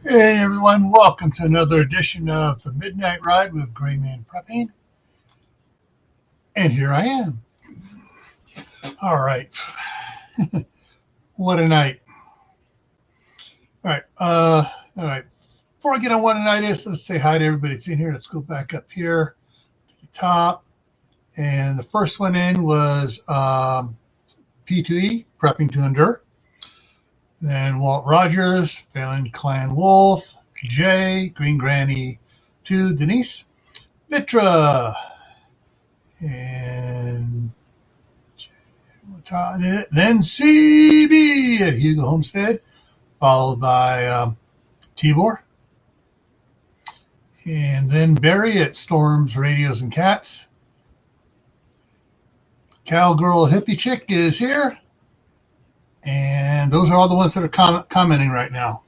Hey everyone, welcome to another edition of the Midnight Ride with Grayman Prepping. And here I am. All right. What a night. All right. Before I get on what a night is, let's say hi to everybody that's in here. Let's go back up here to the top. And the first one in was P2E, Prepping to Endure. Then Walt Rogers, Phelan Clan Wolf, Jay, Green Granny 2, Denise, Mitra, and then CB at Hugo Homestead, followed by Tibor, and then Barry at Storms, Radios, and Cats. Cowgirl Hippie Chick is here. And those are all the ones that are commenting right now.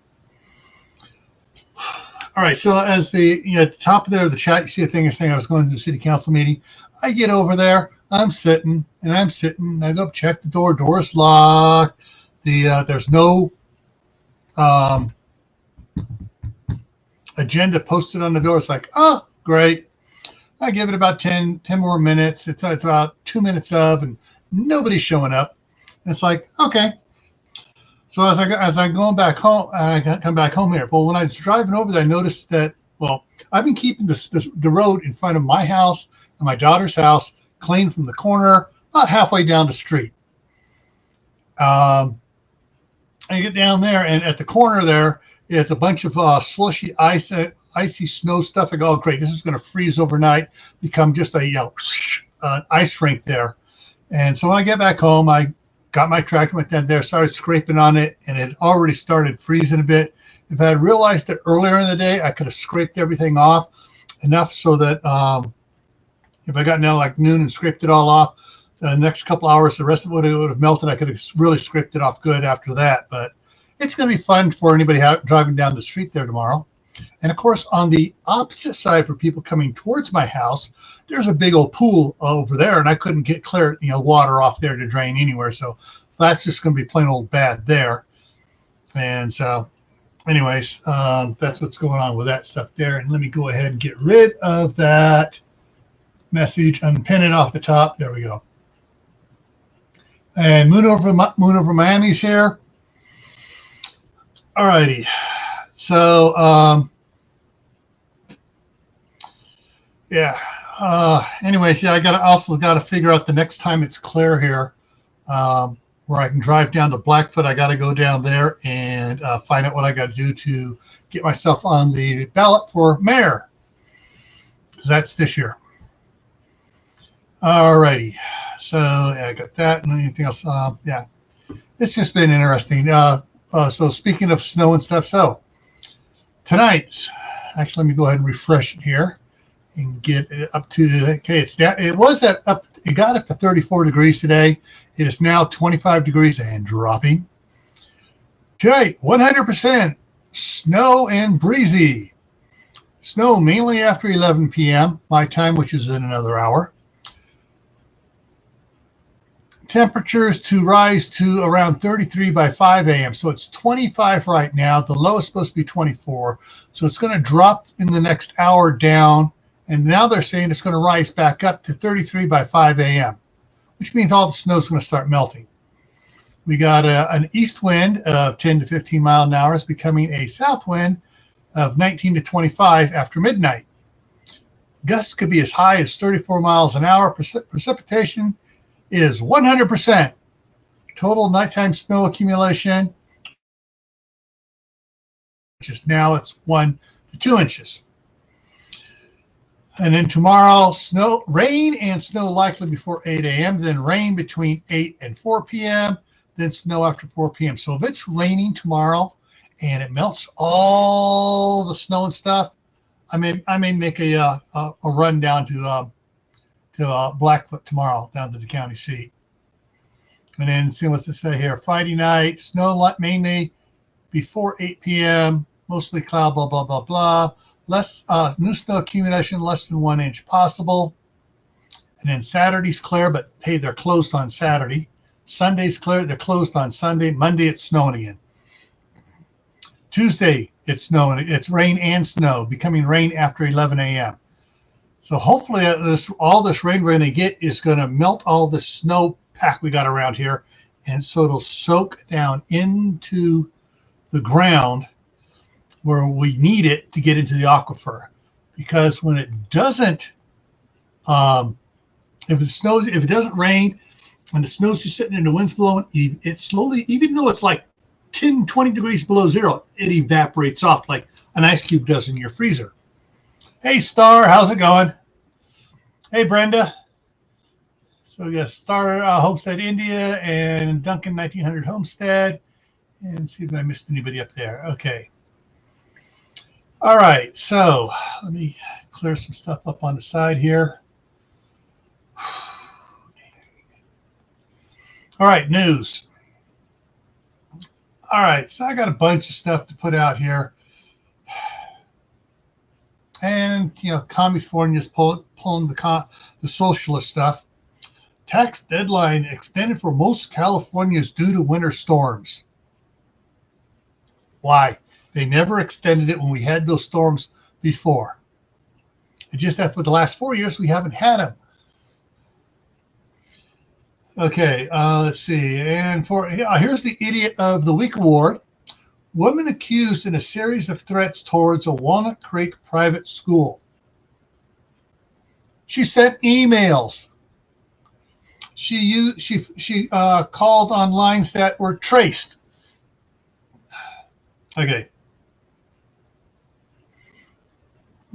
All right, so as at the top of the chat, you see a thing saying I was going to the city council meeting. I get over there, I'm sitting. I go check the door. Door's locked. There's no agenda posted on the door. It's like, oh, great. I give it about 10 more minutes. It's about 2 minutes of, and nobody's showing up. And it's like, okay. So as I'm going back home, I come back home here. Well, when I was driving over there, I noticed that, well, I've been keeping the road in front of my house and my daughter's house clean from the corner, about halfway down the street. I get down there, and at the corner there, it's a bunch of slushy, icy snow stuff. I go, oh, great, this is going to freeze overnight, become just a ice rink there. And so when I get back home, I got my tractor, went down there, started scraping on it, and it already started freezing a bit. If I had realized that earlier in the day, I could have scraped everything off enough so that if I got down like noon and scraped it all off, the next couple hours, the rest of it would have melted. I could have really scraped it off good after that. But it's going to be fun for anybody driving down the street there tomorrow. And of course, on the opposite side for people coming towards my house, there's a big old pool over there, and I couldn't get clear, water off there to drain anywhere. So that's just going to be plain old bad there. And so, anyways, that's what's going on with that stuff there. And let me go ahead and get rid of that message, unpin it off the top. There we go. And Moon over Miami's here. All righty. So, anyways, I also got to figure out the next time it's clear here, where I can drive down to Blackfoot. I got to go down there and find out what I got to do to get myself on the ballot for mayor. That's this year. All righty. So I got that, and anything else? It's just been interesting. So speaking of snow and stuff, so tonight, actually, let me go ahead and refresh it here and get it up to it's down. It got up to 34 degrees today. It is now 25 degrees and dropping. Tonight, 100% snow and breezy. Snow mainly after 11 p.m. my time, which is in another hour. Temperatures to rise to around 33 by 5 a.m. So it's 25 right now. The low is supposed to be 24. So it's going to drop in the next hour down. And now they're saying it's going to rise back up to 33 by 5 a.m., which means all the snow is going to start melting. We got an east wind of 10 to 15 miles an hour is becoming a south wind of 19 to 25 after midnight. Gusts could be as high as 34 miles an hour. Precipitation is 100%. Total nighttime snow accumulation, which is now it's 1 to 2 inches. And then tomorrow, rain and snow likely before 8 a.m., then rain between 8 and 4 p.m., then snow after 4 p.m. So if it's raining tomorrow and it melts all the snow and stuff, I may make a run down to Blackfoot tomorrow, down to the county seat. And then see what's it say here. Friday night, snow mainly before 8 p.m., mostly cloud, blah, blah, blah, blah. Less new snow accumulation, less than 1 inch possible. And then Saturday's clear, but hey, they're closed on Saturday. Sunday's clear, they're closed on Sunday. Monday, it's snowing again. Tuesday, it's snowing. It's rain and snow, becoming rain after 11 a.m. So hopefully all this rain we're going to get is going to melt all the snow pack we got around here. And so it'll soak down into the ground where we need it to get into the aquifer. Because when it doesn't, if it doesn't rain and the snow's just sitting and the wind's blowing, it slowly, even though it's like 10, 20 degrees below zero, it evaporates off like an ice cube does in your freezer. Hey, Star, how's it going? Hey, Brenda. So we got Star Homestead, India, and Duncan 1900 Homestead. And see if I missed anybody up there. Okay. All right. So let me clear some stuff up on the side here. All right. News. All right. So I got a bunch of stuff to put out here. And, California's pulling the socialist stuff. Tax deadline extended for most Californians due to winter storms. Why? They never extended it when we had those storms before. It's just that for the last 4 years, we haven't had them. Okay, let's see. And here's the Idiot of the Week award. Woman accused in a series of threats towards a Walnut Creek private school. She sent emails. She called on lines that were traced. Okay.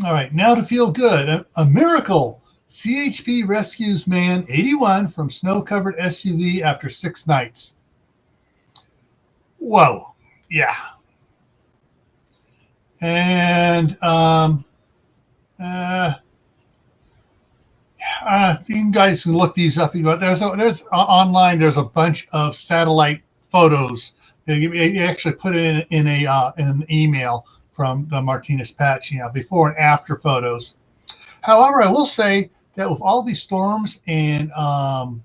All right. Now to feel good. A miracle. CHP rescues man 81 from snow-covered SUV after 6 nights. Whoa. Yeah. And you guys can look these up. There's online. There's a bunch of satellite photos. They actually put it in an email from the Martinez patch. Before and after photos. However, I will say that with all these storms and all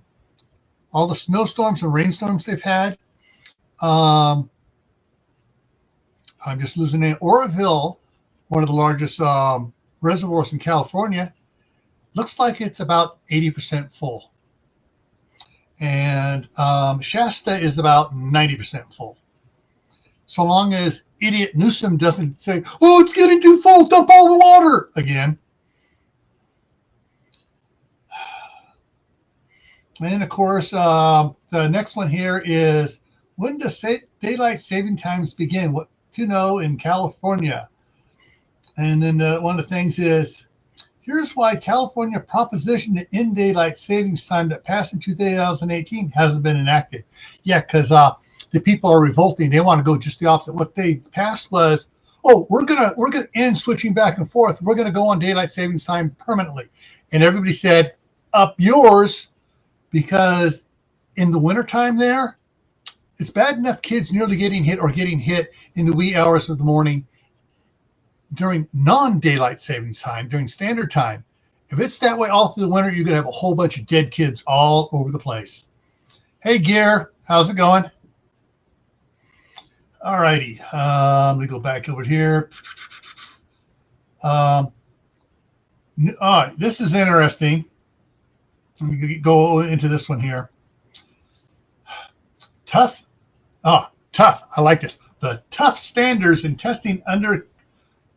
the snowstorms and rainstorms they've had, I'm just losing it. Oroville, one of the largest reservoirs in California, looks like it's about 80% full. And Shasta is about 90% full. So long as idiot Newsom doesn't say, oh, it's getting too full, dump all the water again. And, of course, the next one here is, when does daylight saving times begin? What to know in California? And then one of the things is, here's why California proposition to end daylight savings time that passed in 2018 hasn't been enacted. Yeah, because the people are revolting. They want to go just the opposite. What they passed was, oh, we're gonna end switching back and forth. We're gonna go on daylight savings time permanently. And everybody said, up yours, because in the wintertime there, it's bad enough kids nearly getting hit or getting hit in the wee hours of the morning during non-daylight savings time, during standard time. If it's that way all through the winter, you're going to have a whole bunch of dead kids all over the place. Hey, Gear, how's it going? All righty. Let me go back over here. All right, this is interesting. Let me go into this one here. Tough. I like this. The tough standards in testing under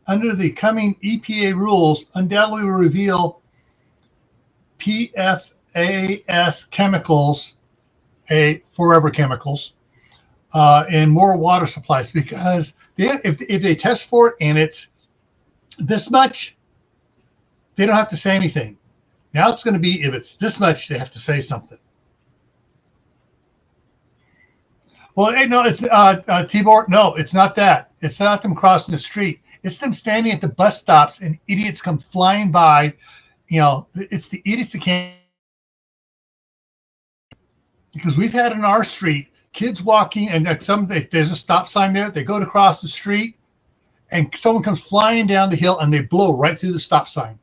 the coming EPA rules undoubtedly will reveal PFAS chemicals, forever chemicals, in more water supplies, because if they test for it and it's this much, they don't have to say anything. Now it's going to be, if it's this much, they have to say something. Well, hey, no, it's Tibor. No, it's not that. It's not them crossing the street. It's them standing at the bus stops and idiots come flying by. It's the idiots that can't. Because we've had in our street kids walking, and there's a stop sign there. They go to cross the street, and someone comes flying down the hill, and they blow right through the stop sign.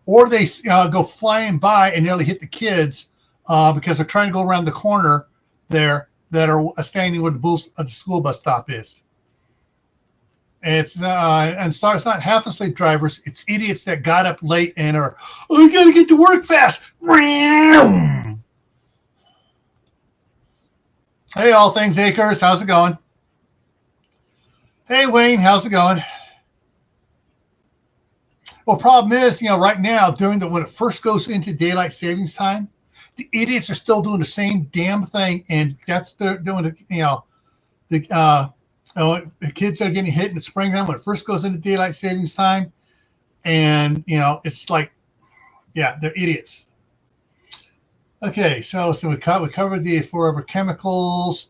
Or they go flying by and nearly hit the kids because they're trying to go around the corner there that are standing where the school bus stop is. And so it's not half asleep drivers. It's idiots that got up late and are, oh, you got to get to work fast. Hey, all things acres, how's it going? Hey, Wayne, how's it going? Well, problem is, right now when it first goes into daylight savings time, the idiots are still doing the same damn thing, and they're doing it. The kids are getting hit in the springtime when it first goes into daylight savings time, and it's like, yeah, they're idiots. Okay, so we covered the forever chemicals.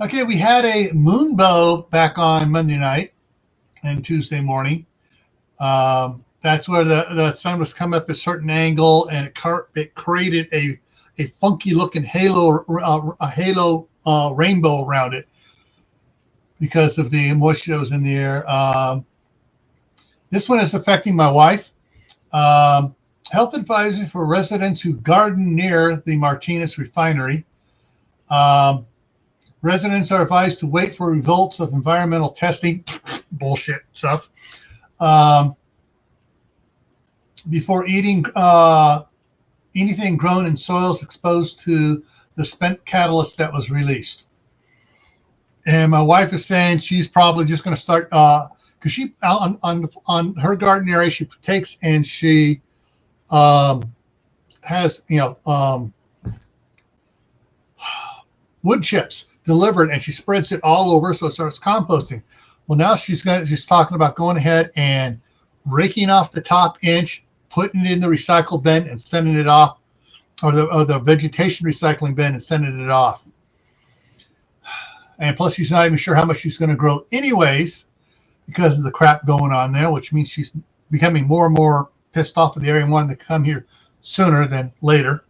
Okay, we had a moonbow back on Monday night and Tuesday morning. That's where the sun was coming up at a certain angle, and it created a funky looking halo rainbow around it because of the moisture that was in the air. This one is affecting my wife. Health advisory for residents who garden near the Martinez refinery. Residents are advised to wait for results of environmental testing, bullshit stuff, before eating anything grown in soils exposed to the spent catalyst that was released. And my wife is saying she's probably just going to start, because she on her garden area, she takes and she has wood chips delivered, and she spreads it all over, so it starts composting. Well, now she's talking about going ahead and raking off the top inch, putting it in the recycle bin, and sending it off, or the vegetation recycling bin, and sending it off. And plus, she's not even sure how much she's going to grow anyways because of the crap going on there, which means she's becoming more and more pissed off with the area and wanting to come here sooner than later.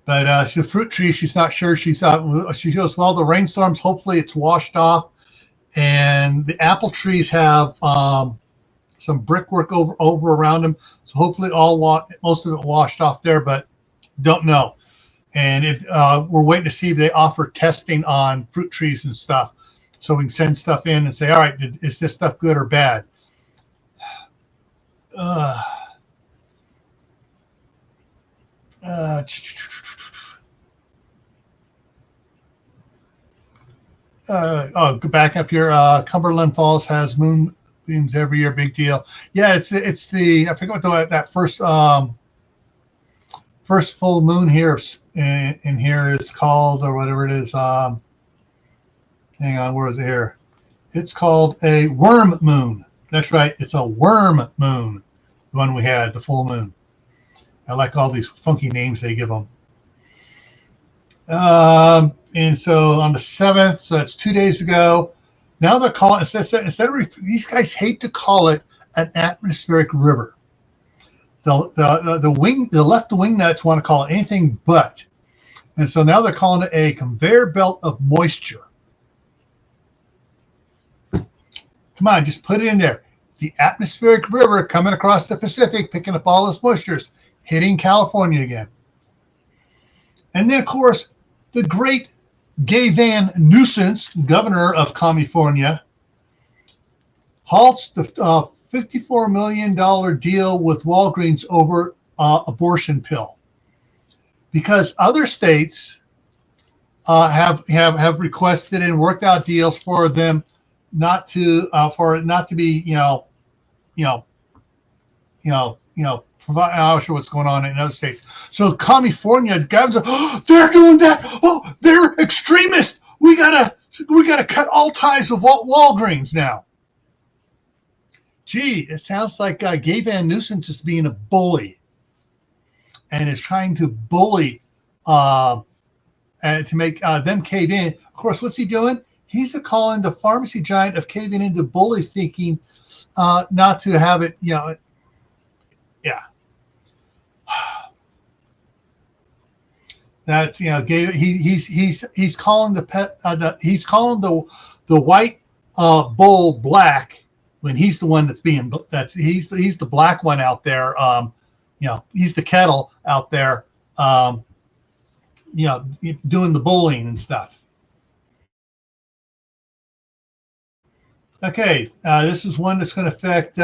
But the fruit tree, she's not sure. She goes, well, the rainstorms, hopefully it's washed off. And the apple trees have some brickwork over around them. So hopefully most of it washed off there, but don't know. And if we're waiting to see if they offer testing on fruit trees and stuff, so we can send stuff in and say, all right, is this stuff good or bad? Go back up here. Cumberland Falls has moonbeams every year. Big deal. Yeah, it's the, I forget what that first full moon here in here is called, or whatever it is. Hang on, where is it here? It's called a worm moon. That's right. It's a worm moon. The one we had, the full moon. I like all these funky names they give them. And so on the 7th, so that's 2 days ago. Now they're calling, instead of, these guys hate to call it an atmospheric river. The left wing nuts want to call it anything but. And so now they're calling it a conveyor belt of moisture. Come on, just put it in there. The atmospheric river coming across the Pacific, picking up all those moistures, hitting California again. And then, of course, the great Gayvan Nuisance, governor of California, halts the $54 million deal with Walgreens over abortion pill, because other states have requested and worked out deals for them not to be provide. I'm not sure what's going on in other states. So California guys, they're doing that. Oh, they're extremists. We gotta cut all ties with Walgreens now. Gee, it sounds like Gayvan Nuisance is being a bully and is trying to bully to make them cave in. Of course, what's he doing? He's calling the pharmacy giant of caving into bully seeking not to have it, yeah. That's he's calling the white bull black when he's the one he's the black one out there. He's the kettle out there. Doing the bullying and stuff. Okay, this is one that's going to affect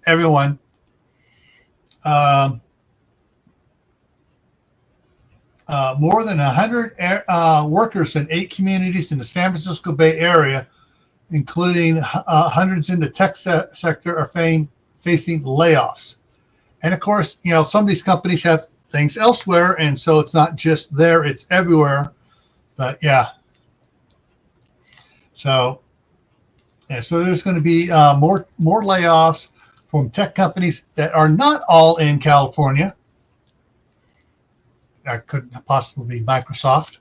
everyone. Um, More than 100 workers in 8 communities in the San Francisco Bay Area, including hundreds in the tech sector, are facing layoffs. And of course, some of these companies have things elsewhere, and so it's not just there, it's everywhere. But yeah, so there's going to be more layoffs from tech companies that are not all in California. That couldn't possibly be Microsoft.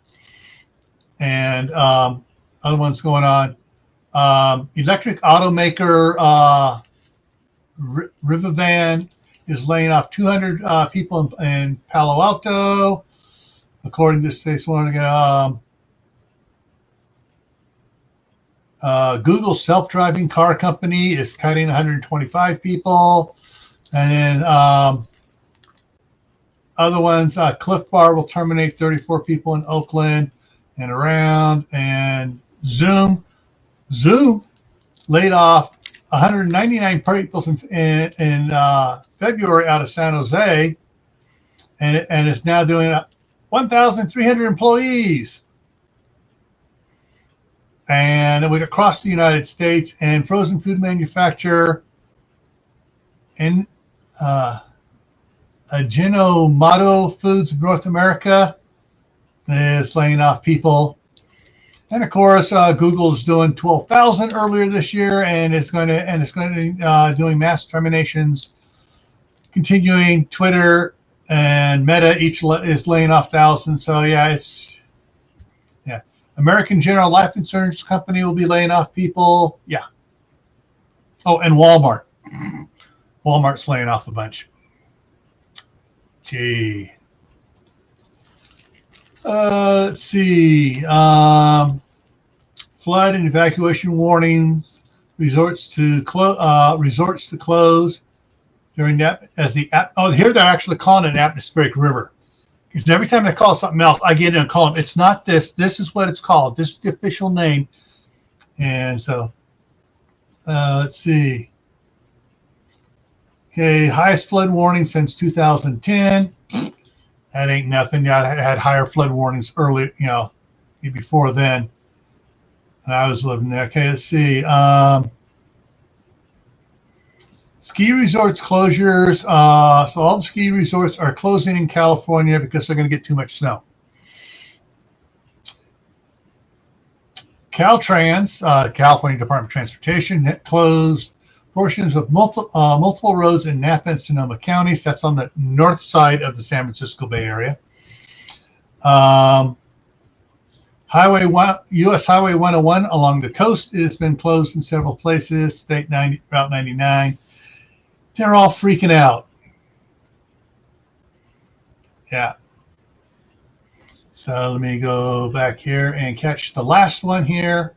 And other ones going on. Electric automaker Rivian is laying off 200 people in Palo Alto, according to this one. Google's self-driving car company is cutting 125 people. And then other ones, Cliff Bar will terminate 34 people in Oakland and around. And Zoom laid off 199 people in February out of San Jose, and it's now doing 1,300 employees. And we across the United States, and frozen food manufacturer and Ajinomoto Foods of North America is laying off people. And of course, Google is doing 12,000 earlier this year, and it's going to doing mass terminations. Continuing, Twitter and Meta each is laying off thousands. So yeah, American General Life Insurance Company will be laying off people. Yeah. Oh, and Walmart. Walmart's laying off a bunch. Gee. Let's see. Flood and evacuation warnings. Resorts to close during that here they're actually calling it an atmospheric river. Because every time they call something else, I get in and call them. It's not this. This is what it's called. This is the official name. And so, let's see. Okay, highest flood warning since 2010. That ain't nothing. I had higher flood warnings early, before then. And I was living there. Okay, let's see. Ski resorts closures. So all the ski resorts are closing in California because they're going to get too much snow. Caltrans, California Department of Transportation, closed portions of multiple roads in Napa and Sonoma counties. That's on the north side of the San Francisco Bay Area. U.S. Highway 101 along the coast has been closed in several places. Route 99. They're all freaking out. Yeah. So let me go back here and catch the last one here.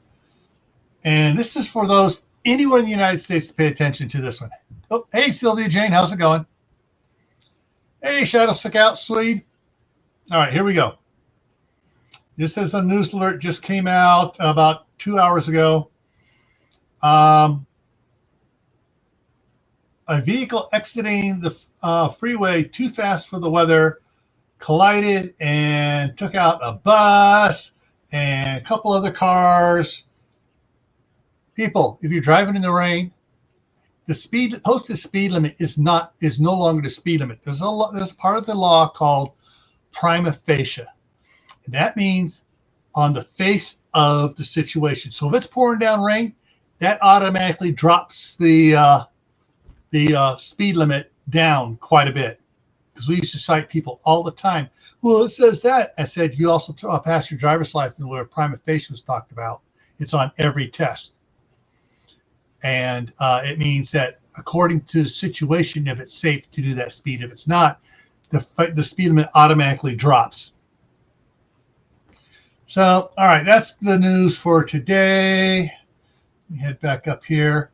And this is for those anywhere in the United States to pay attention to this one. Oh, hey, Sylvia Jane, how's it going? Hey, Shadow Scout Swede. All right, here we go. This is a news alert just came out about 2 hours ago. A vehicle exiting the freeway too fast for the weather collided and took out a bus and a couple other cars. People, if you're driving in the rain, the posted speed limit is no longer the speed limit. There's part of the law called prima facie. And that means on the face of the situation. So if it's pouring down rain, that automatically drops the speed limit down quite a bit, because we used to cite people all the time. Well, it says that. I said, you also pass your driver's license where prima facie was talked about. It's on every test. And it means that according to the situation, if it's safe to do that speed, if it's not, the speed limit automatically drops. So, all right, that's the news for today. Let me head back up here.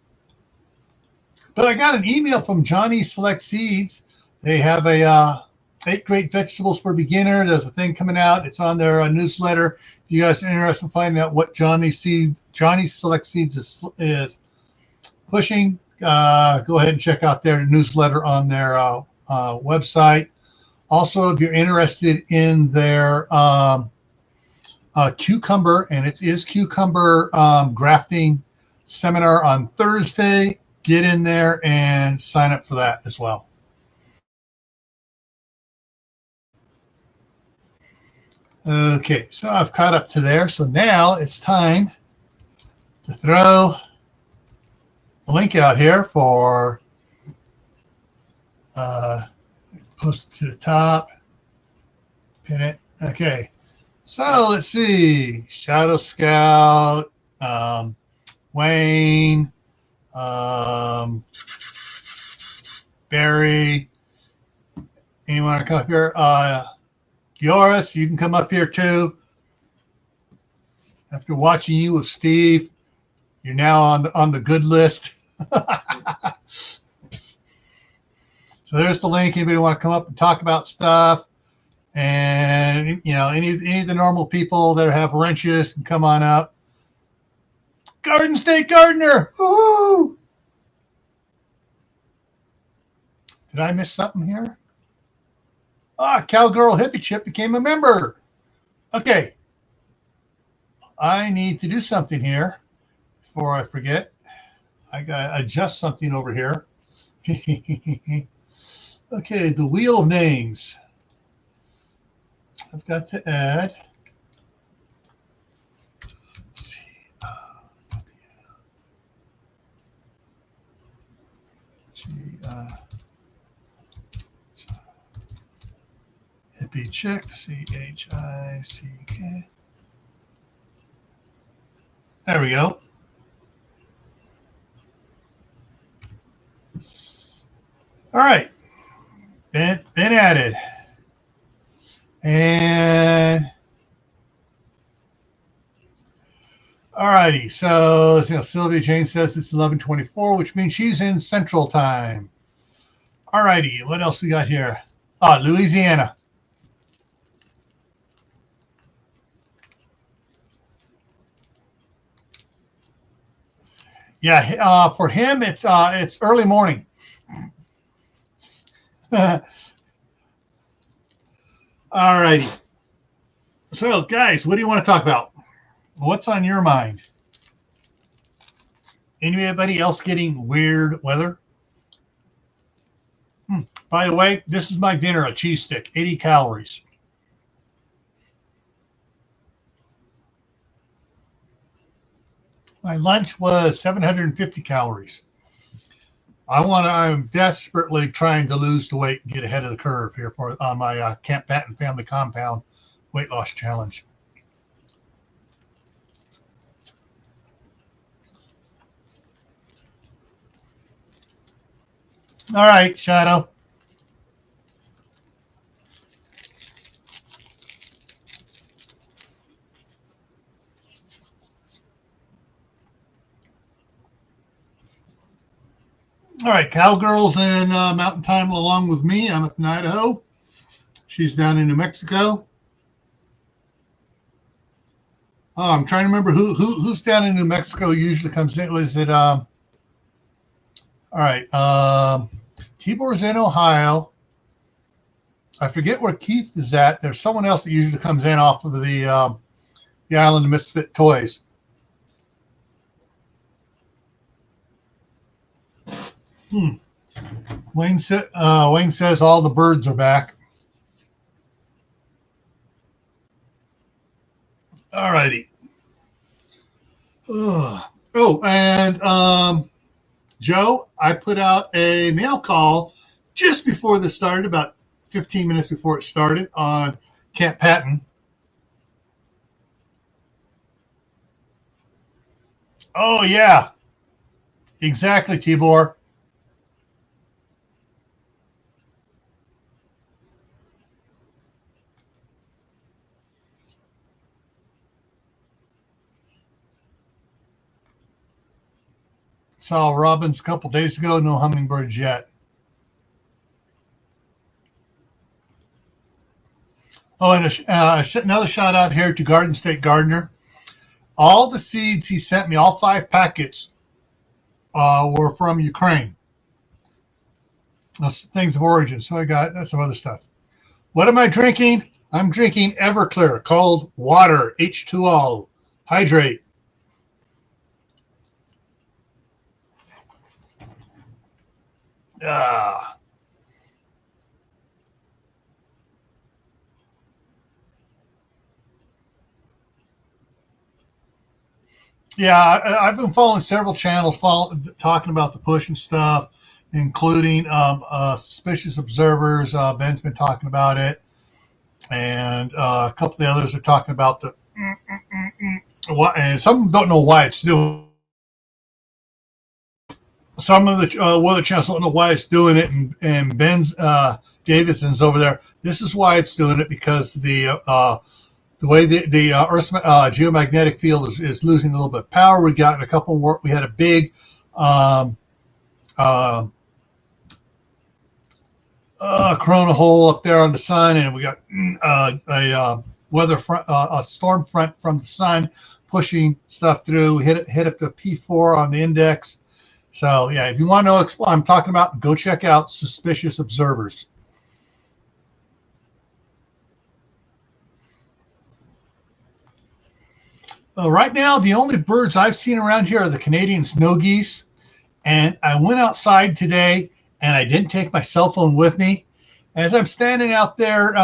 But I got an email from Johnny Select Seeds. They have a 8 Great Vegetables for Beginner. There's a thing coming out. It's on their newsletter. If you guys are interested in finding out what Johnny Select Seeds is pushing, go ahead and check out their newsletter on their website. Also, if you're interested in their cucumber, and it is cucumber grafting seminar on Thursday, get in there and sign up for that as well. Okay, so I've caught up to there. So now it's time to throw the link out here for post it to the top, pin it. Okay, so let's see. Shadow Scout, Wayne, Barry. Anyone want to come up here? Yoris, you can come up here too. After watching you with Steve, you're now on the good list. So there's the link. Anybody want to come up and talk about stuff? And any of the normal people that have wrenches can come on up. Garden State Gardener. Woo! Did I miss something here? Cowgirl Hippie Chip became a member. Okay. I need to do something here before I forget. I got to adjust something over here. Okay, the wheel of names. I've got to add. Let's see. Hippie Chick, CHICK. There we go. All right. Been added. And all righty. So Sylvia Jane says it's 11:24, which means she's in Central Time. All righty. What else we got here? Louisiana. Yeah, for him it's early morning. All righty. So, guys, what do you want to talk about? What's on your mind? Anybody else getting weird weather? By the way, this is my dinner, a cheese stick, 80 calories. My lunch was 750 calories. I'm desperately trying to lose the weight and get ahead of the curve here on my Camp Patton Family Compound weight loss challenge. All right, Shadow. All right, Cowgirl's in Mountain Time along with me. I'm up in Idaho. She's down in New Mexico. Oh, I'm trying to remember who's down in New Mexico usually comes in. Was it all right. Tibor's in Ohio. I forget where Keith is at. There's someone else that usually comes in off of the Island of Misfit Toys. Wayne says all the birds are back. All righty. Oh, and Joe, I put out a mail call just before this started, about 15 minutes before it started on Camp Patton. Oh, yeah. Exactly, Tibor. Saw robins a couple days ago, no hummingbirds yet. Oh, and another shout out here to Garden State Gardener. All the seeds he sent me, all 5 packets, were from Ukraine. Those things of origin. So I got some other stuff. What am I drinking? I'm drinking Everclear, cold water, H2O. Hydrate. Ah. Yeah, I've been following several channels talking about the push and stuff, including Suspicious Observers. Ben's been talking about it, and a couple of the others are talking about the and some don't know why it's doing. Some of the weather channels don't know why it's doing it, and Ben's Davidson's over there. This is why it's doing it, because the way the Earth's geomagnetic field is losing a little bit of power. We got a couple more. We had a big corona hole up there on the sun, and we got a weather front, a storm front from the sun pushing stuff through. We hit up to P4 on the index. So yeah, if you want to know what I'm talking about, go check out Suspicious Observers. Right now, the only birds I've seen around here are the Canadian snow geese. And I went outside today, and I didn't take my cell phone with me. As I'm standing out there,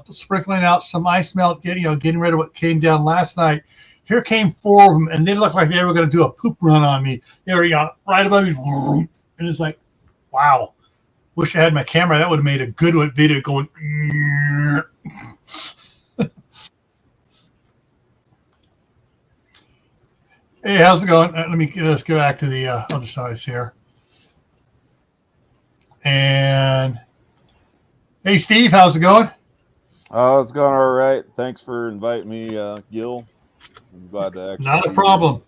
sprinkling out some ice melt, getting rid of what came down last night, here came 4 of them, and they looked like they were going to do a poop run on me. They were right above me, and it's like, wow. Wish I had my camera. That would have made a good video going. Hey, how's it going? Let's go back to the other sides here. And hey, Steve, how's it going? Oh, it's going all right. Thanks for inviting me, Gil. I'm glad to actually. Not a problem.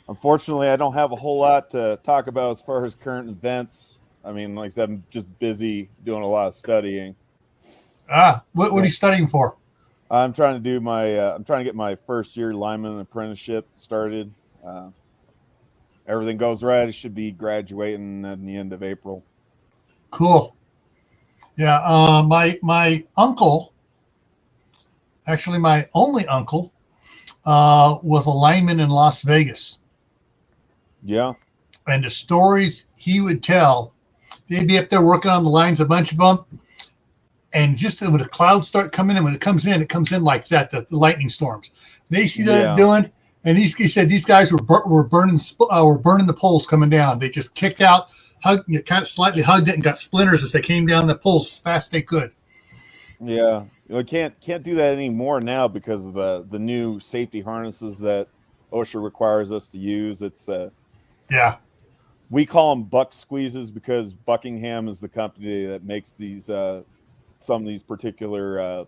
Unfortunately, I don't have a whole lot to talk about as far as current events. I mean, like I said, I'm just busy doing a lot of studying. What are you studying for? I'm trying to get my first year lineman apprenticeship started. Everything goes right, I should be graduating at the end of April. Cool. Yeah, my uncle, actually my only uncle, was a lineman in Las Vegas. Yeah. And the stories he would tell, they'd be up there working on the lines, a bunch of them. And just when the clouds start coming in, when it comes in like that, the lightning storms. And they see that doing, and he said these guys were burning the poles coming down. They just kicked out, kind of slightly hugged it, and got splinters as they came down the poles as fast as they could. Yeah, we can't do that anymore now because of the new safety harnesses that OSHA requires us to use. It's yeah. We call them buck squeezes because Buckingham is the company that makes these. Some of these particular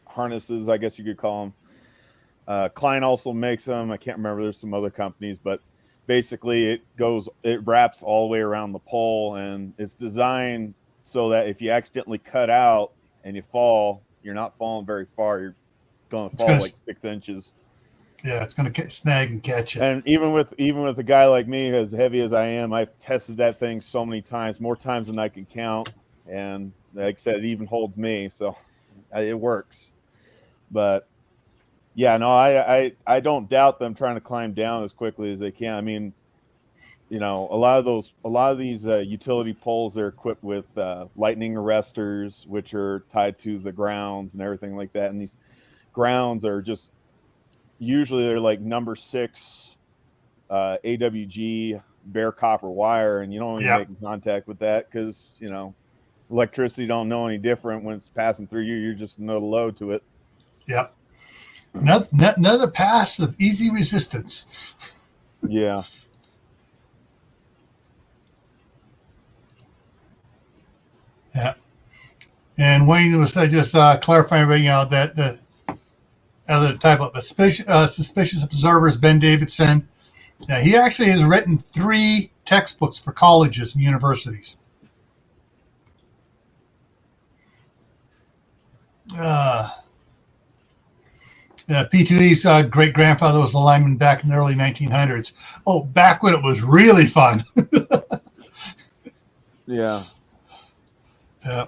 harnesses, I guess you could call them. Klein also makes them. I can't remember. There's some other companies, but basically it wraps all the way around the pole, and it's designed so that if you accidentally cut out and you fall, you're not falling very far. You're going to fall like 6 inches. Yeah, it's going to snag and catch you. And even with a guy like me, as heavy as I am, I've tested that thing so many times, more times than I can count. And like I said, it even holds me, so it works. But yeah, no, I don't doubt them trying to climb down as quickly as they can. I mean, a lot of these utility poles are equipped with lightning arresters, which are tied to the grounds and everything like that. And these grounds are just usually they're like number 6 AWG bare copper wire, and you don't even make contact with that because electricity don't know any different when it's passing through you. You're just another load to it. Yep. Another pass of easy resistance. Yeah. Yeah. And Wayne was just clarifying, that the other type of suspicious observers, Ben Davidson. Yeah, he actually has written 3 textbooks for colleges and universities. P2E's great grandfather was a lineman back in the early 1900s. Oh, back when it was really fun. Yeah. Yeah.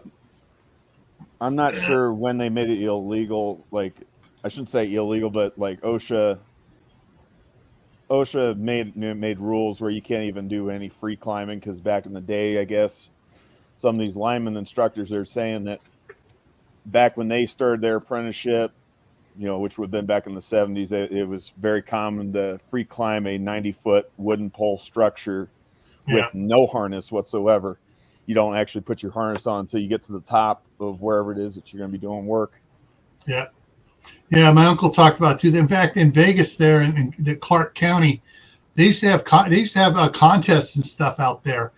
I'm not sure when they made it illegal. Like, I shouldn't say illegal, but like OSHA made rules where you can't even do any free climbing, because back in the day, I guess some of these lineman instructors are saying that back when they started their apprenticeship, which would have been back in the 70s, it was very common to free climb a 90-foot wooden pole structure with no harness whatsoever. You don't actually put your harness on until you get to the top of wherever it is that you're going to be doing work. Yeah. Yeah, my uncle talked about too. In fact, in Vegas, there in Clark County, they used to have contests and stuff out there.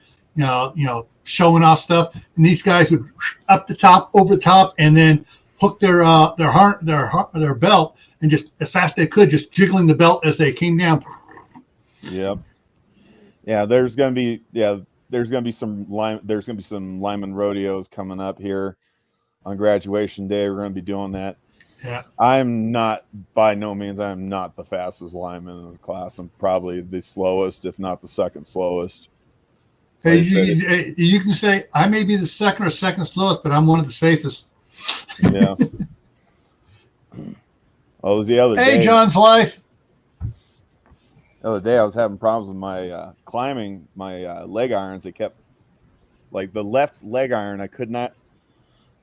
Showing off stuff, and these guys would up the top, over the top, and then hook their belt, and just as fast as they could, just jiggling the belt as they came down. Yep. Yeah, there's gonna be some lineman rodeos coming up here on graduation day. We're gonna be doing that. Yeah. I'm not, by no means, I'm not the fastest lineman in the class. I'm probably the slowest, if not the second slowest. Hey, you can say I may be the second slowest, but I'm one of the safest. Yeah. Oh, it was the other day. Hey, John's life. The other day I was having problems with my climbing, my leg irons. They kept, like, the left leg iron, I could not,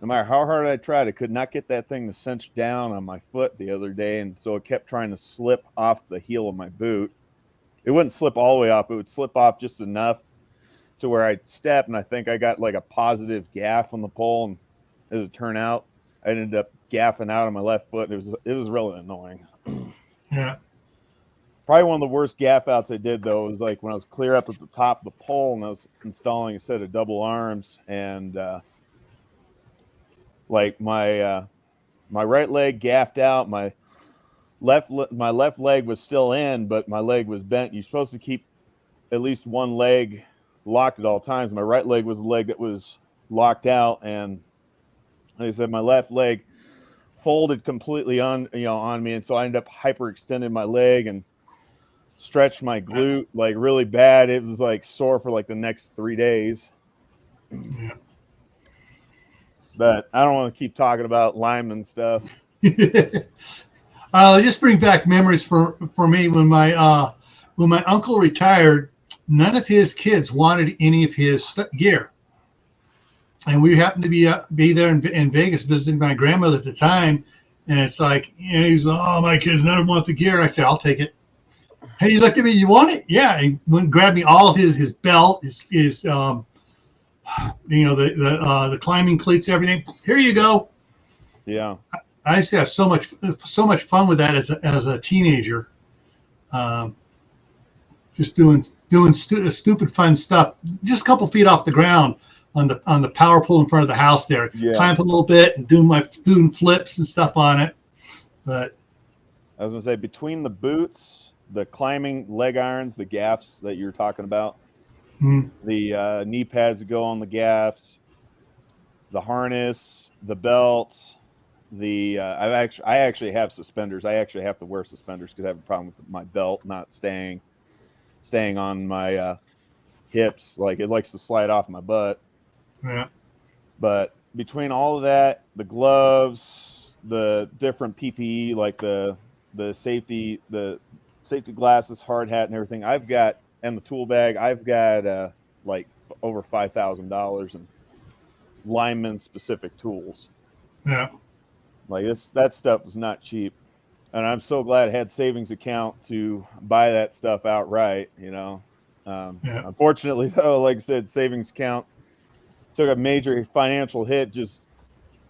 no matter how hard I tried, I could not get that thing to cinch down on my foot the other day, and so it kept trying to slip off the heel of my boot. It wouldn't slip all the way off. It would slip off just enough to where I'd step, and I think I got like a positive gaff on the pole, and as it turned out, I ended up gaffing out on my left foot. It was really annoying. Yeah. Probably one of the worst gaff outs I did, though, was like when I was clear up at the top of the pole and I was installing a set of double arms, and like my right leg gaffed out, my left leg was still in, but my leg was bent. You're supposed to keep at least one leg locked at all times. My right leg was the leg that was locked out, and like I said, my left leg folded completely on me, and so I ended up hyperextending my leg and stretched my glute like really bad. It was like sore for like the next 3 days. Yeah. But I don't want to keep talking about lineman stuff. Just bring back memories for me when my uncle retired. None of his kids wanted any of his gear, and we happened to be there in Vegas visiting my grandmother at the time. And it's like, and he's, oh, my kids none of them want the gear. And I said, I'll take it. Hey, he looked at me, you want it? Yeah. And he went and grabbed me all of his belt, his the climbing cleats, everything. Here you go. Yeah. I used to have so much fun with that as a teenager. Just doing stupid fun stuff. Just a couple feet off the ground on the power pole in front of the house there. Yeah. Climb a little bit and doing flips and stuff on it. But I was gonna say, between the boots, the climbing leg irons, the gaffs that you're talking about, the knee pads that go on the gaffs, the harness, the belt, I actually have suspenders. I actually have to wear suspenders because I have a problem with my belt not staying on my hips. Like, it likes to slide off my butt. Yeah. But between all of that, the gloves, the different PPE, like the safety glasses, hard hat, and everything, and the tool bag, I've got like over $5,000 in lineman specific tools. Yeah. Like, that stuff is not cheap, and I'm so glad I had savings account to buy that stuff outright. Unfortunately, though, like I said, savings account took a major financial hit just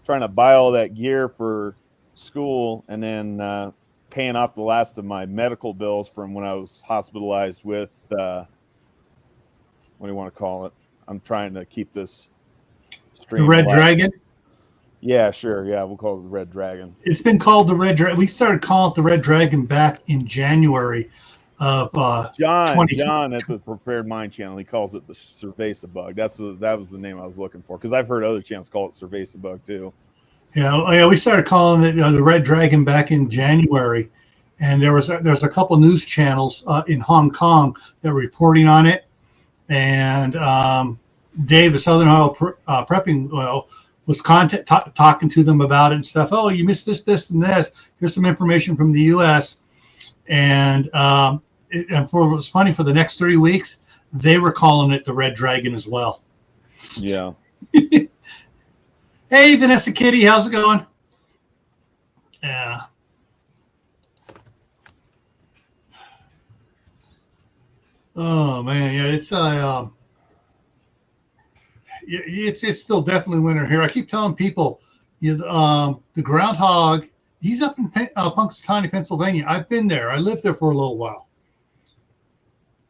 trying to buy all that gear for school, and then paying off the last of my medical bills from when I was hospitalized with what do you want to call it? I'm trying to keep this stream. The Red Dragon? Yeah, sure. Yeah, we'll call it the Red Dragon. It's been called the Red Dragon. We started calling it the Red Dragon back in January of John at the Prepared Mind channel, he calls it the Cerveza bug. That was the name I was looking for, because I've heard other channels call it Cerveza bug too. Yeah, we started calling it the Red Dragon back in January, and there's a couple news channels in Hong Kong that were reporting on it, and Dave, the Southern Oil Prepping Oil, was talking to them about it and stuff. Oh, you missed this, this, and this. Here's some information from the U.S. And it was funny, for the next 3 weeks, they were calling it the Red Dragon as well. Yeah. Hey, Vanessa Kitty, how's it going? Yeah. Oh man, yeah, it's still definitely winter here. I keep telling people, the groundhog, he's up in Punxsutawney, Pennsylvania. I've been there. I lived there for a little while.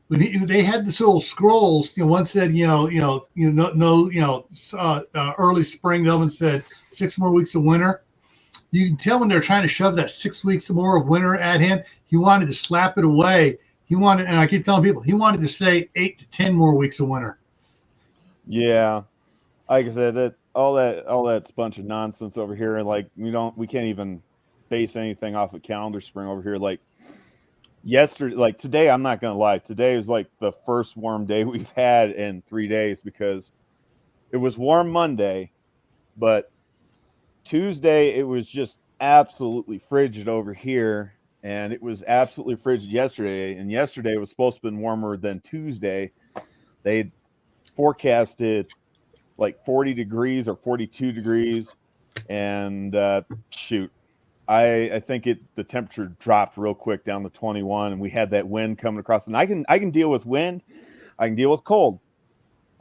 They had this little scrolls. One said, early spring. The other one said 6 more weeks of winter. You can tell when they're trying to shove that 6 weeks more of winter at him. He wanted to slap it away. And I keep telling people, he wanted to say 8 to 10 more weeks of winter. Yeah, like I said, all that's a bunch of nonsense over here. Like we can't even base anything off of calendar spring over here. Like yesterday, like today, I'm not gonna lie, today was like the first warm day we've had in 3 days, because it was warm Monday, but Tuesday it was just absolutely frigid over here, and it was absolutely frigid yesterday. And yesterday was supposed to have been warmer than Tuesday. They forecasted like 40 degrees or 42 degrees, and I think the temperature dropped real quick down to 21, and we had that wind coming across. And I can deal with wind, I can deal with cold,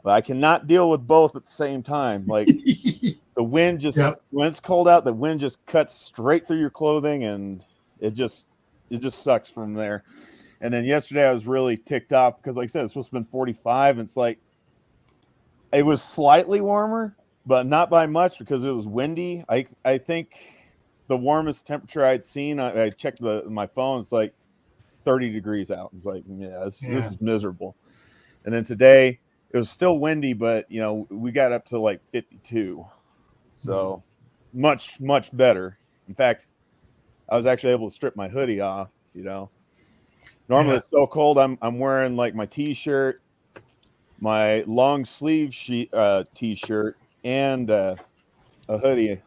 but I cannot deal with both at the same time. Like the wind just when it's cold out, the wind just cuts straight through your clothing, and it just sucks from there. And then yesterday I was really ticked off because, like I said, it's supposed to have been 45, and it's like it was slightly warmer, but not by much because it was windy. I think the warmest temperature I'd seen, I checked my phone, it's like 30 degrees out. It's like, this is miserable. And then today it was still windy, but we got up to like 52. So much, much better. In fact, I was actually able to strip my hoodie off, Normally it's so cold, I'm wearing like my t-shirt, my long sleeve t-shirt, and a hoodie.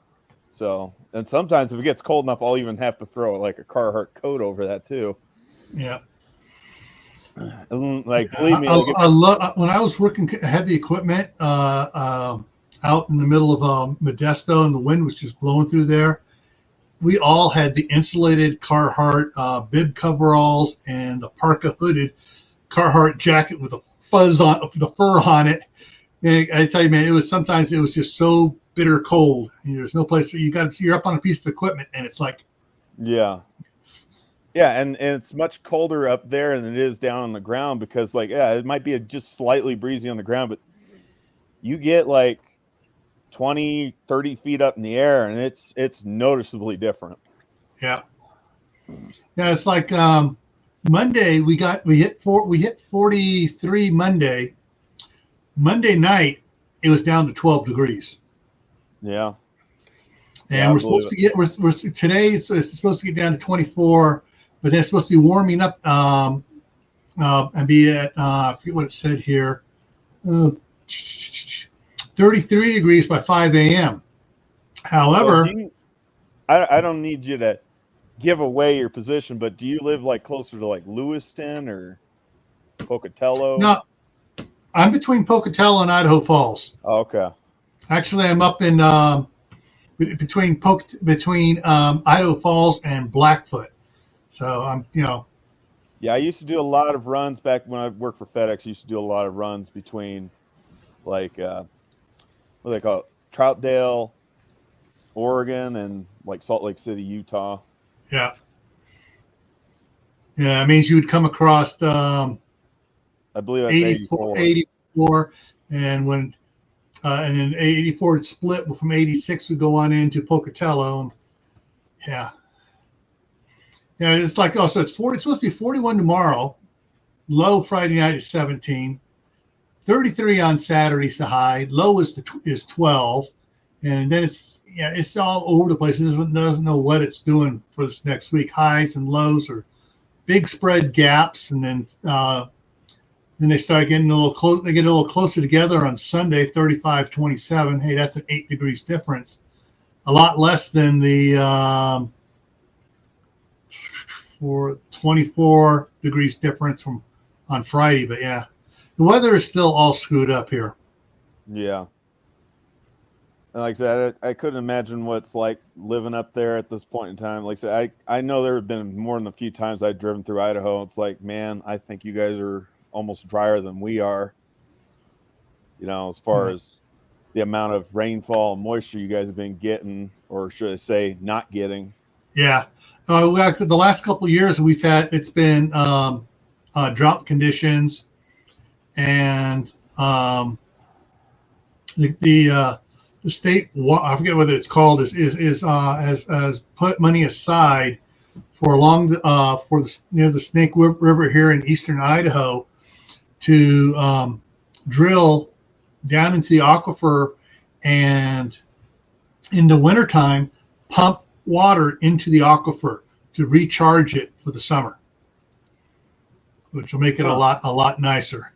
So, and sometimes if it gets cold enough, I'll even have to throw like a Carhartt coat over that too. Yeah. Like, believe me, I love when I was working heavy equipment out in the middle of Modesto, and the wind was just blowing through there. We all had the insulated Carhartt bib coveralls and the parka hooded Carhartt jacket with a fuzz on the fur on it. And I tell you, man, it was just so bitter cold. There's no place where you're up on a piece of equipment, and it's like, yeah, and it's much colder up there than it is down on the ground, because it might be just slightly breezy on the ground, but you get like 20, 30 feet up in the air, and it's noticeably different. Yeah, it's like Monday we hit 43 Monday. Monday night it was down to 12 degrees. Yeah. And we're supposed to get today it's supposed to get down to 24, but then it's supposed to be warming up and be at I forget what it said here. 33 degrees by 5 a.m. However, I don't need you to give away your position, but do you live like closer to like Lewiston or Pocatello? No, I'm between Pocatello and Idaho Falls. Oh, okay. Actually, I'm up in between Idaho Falls and Blackfoot. So I'm, Yeah, I used to do a lot of runs back when I worked for FedEx. I used to do a lot of runs between like what do they call it? Troutdale, Oregon, and like Salt Lake City, Utah. Yeah. Yeah, it means you would come across I believe that's 84, and when and then 84 would split from 86 would go on into Pocatello. Yeah, it's like, so it's 40. It's supposed to be 41 tomorrow. Low Friday night is 17. 33 on Saturday's the high. Low is 12, and then it's yeah, it's all over the place. It doesn't know what it's doing for this next week. Highs and lows are big spread gaps, and then they start getting a little close. They get a little closer together on Sunday, 35-27. Hey, that's an 8 degrees difference. A lot less than the for 24 degrees difference from on Friday. But yeah, the weather is still all screwed up here. Yeah. And like I said, I couldn't imagine what it's like living up there at this point in time. Like I said, I know there have been more than a few times I've driven through Idaho. It's like, man, I think you guys are almost drier than we are. You know, as far as the amount of rainfall and moisture you guys have been getting, or should I say, not getting. Yeah. The last couple of years we've had, it's been drought conditions, and the state, I forget what it's called, has put money aside for near the Snake River here in eastern Idaho to drill down into the aquifer, and in the wintertime pump water into the aquifer to recharge it for the summer, which will make it a lot nicer.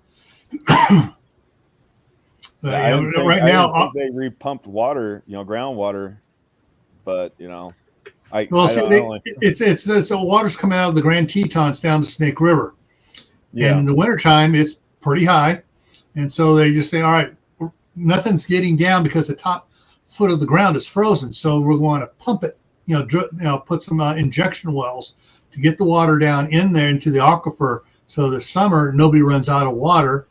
Right now they repumped water, groundwater, but it's the water's coming out of the Grand Tetons down the Snake River, and in the wintertime it's pretty high, and so they just say, all right, nothing's getting down because the top foot of the ground is frozen, so we're going to pump it, put some injection wells to get the water down in there into the aquifer, so this summer nobody runs out of water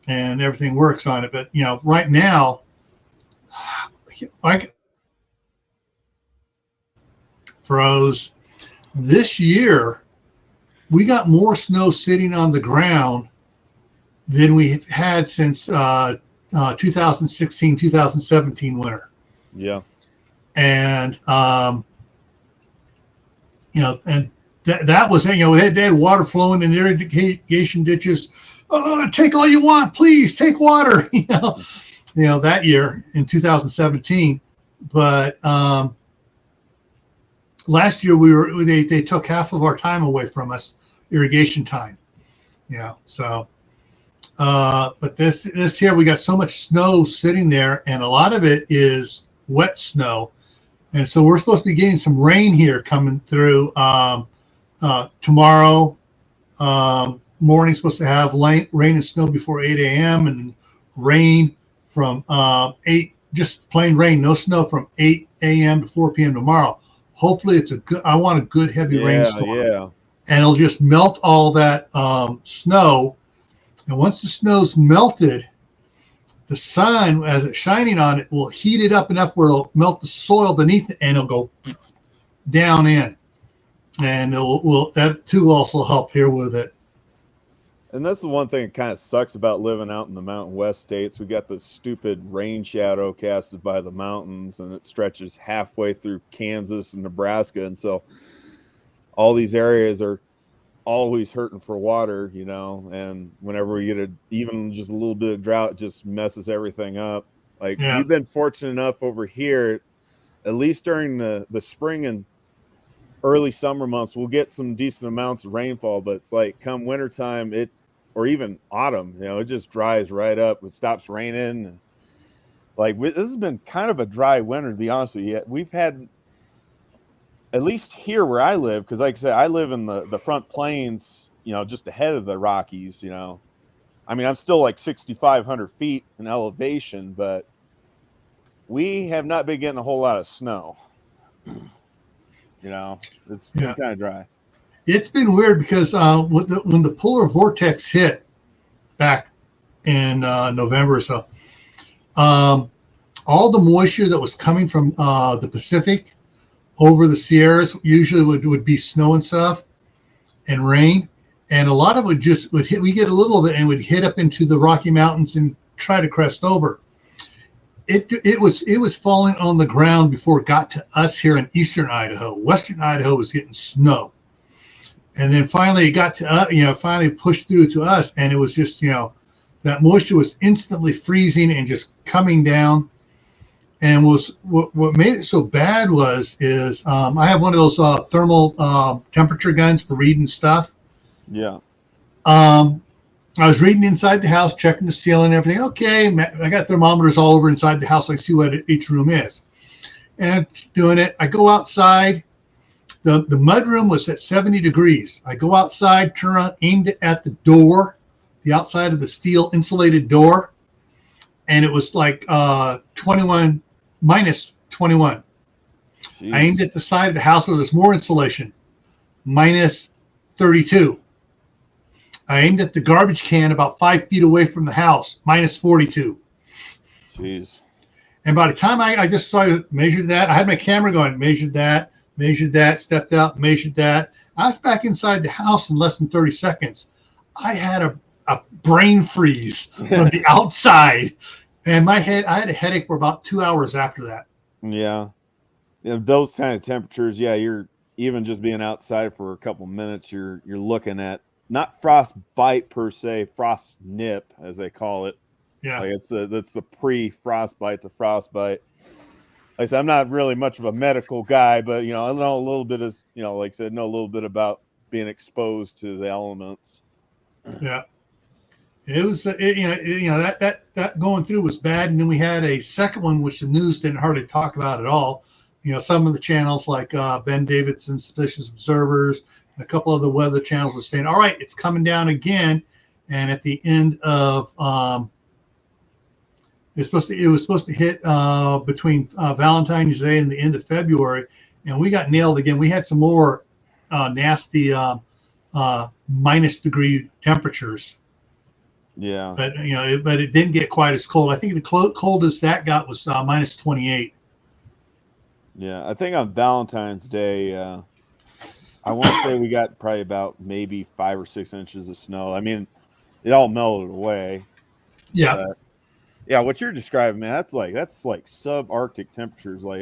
and everything works on it. But right now, like froze. This year we got more snow sitting on the ground than we've had since 2016, 2017 winter. Yeah. And and that was, they had water flowing in the irrigation ditches. Take all you want, please take water. That year in 2017. But last year they took half of our time away from us, irrigation time. So but this year we got so much snow sitting there, and a lot of it is wet snow, and so we're supposed to be getting some rain here coming through tomorrow morning. Supposed to have rain and snow before 8 a.m. and rain from 8, just plain rain, no snow, from 8 a.m. to 4 p.m. tomorrow. Hopefully I want a good heavy rainstorm. Yeah. And it'll just melt all that snow. And once the snow's melted, the sun, as it's shining on it, will heat it up enough where it'll melt the soil beneath it, and it'll go down in. And that too also help here with it. And that's the one thing that kind of sucks about living out in the Mountain West states. We got this stupid rain shadow casted by the mountains, and it stretches halfway through Kansas and Nebraska. And so all these areas are always hurting for water, and whenever we get even just a little bit of drought, it just messes everything up. Like, we've been fortunate enough over here, at least during the spring and early summer months, we'll get some decent amounts of rainfall, but it's like come wintertime, or even autumn, it just dries right up. It stops raining. Like, this has been kind of a dry winter, to be honest with you. We've had, at least here where I live, because like I said, I live in the Front Plains, just ahead of the Rockies, I mean, I'm still like 6,500 feet in elevation, but we have not been getting a whole lot of snow. It's been kind of dry. It's been weird because when the polar vortex hit back in November or so, all the moisture that was coming from the Pacific over the Sierras usually would be snow and stuff and rain, and a lot of it would hit. We get a little of it and would hit up into the Rocky Mountains and try to crest over. It was falling on the ground before it got to us here in eastern Idaho. Western Idaho was getting snow, and then finally it got to finally pushed through to us, and it was just that moisture was instantly freezing and just coming down. And what made it so bad is I have one of those thermal temperature guns for reading stuff. Yeah. I was reading inside the house, checking the ceiling and everything. Okay, I got thermometers all over inside the house. So I see what each room is. And I'm doing it. I go outside. The mud room was at 70 degrees. I go outside, turn around, aimed it at the door, the outside of the steel insulated door. And it was like 21, minus 21. Jeez. I aimed at the side of the house where there's more insulation, minus 32. I aimed at the garbage can about 5 feet away from the house, minus 42. Jeez. And by the time I just measured that, I had my camera going, measured that, stepped out, measured that. I was back inside the house in less than 30 seconds. I had a brain freeze from the outside. And I had a headache for about 2 hours after that. Yeah. Those kind of temperatures, yeah, you're even just being outside for a couple minutes, you're looking at not frostbite per se, frost nip as they call it. Yeah, like that's the pre-frostbite to frostbite. Like I said, I'm not really much of a medical guy, but I know a little bit of like I said, know a little bit about being exposed to the elements. Yeah, it was that going through was bad, and then we had a second one which the news didn't hardly talk about at all. Some of the channels like Ben Davidson, Suspicious Observers, and a couple of the weather channels were saying, all right, it's coming down again. And at the end of it was supposed to hit between Valentine's Day and the end of February, and we got nailed again. We had some more nasty minus degree temperatures. Yeah, but but it didn't get quite as cold. I think the coldest that got was minus 28. Yeah, I think on Valentine's Day, I want to say we got probably about maybe 5 or 6 inches of snow. I mean, it all melted away. Yeah. But, yeah, what you're describing, man, that's like subarctic temperatures. Like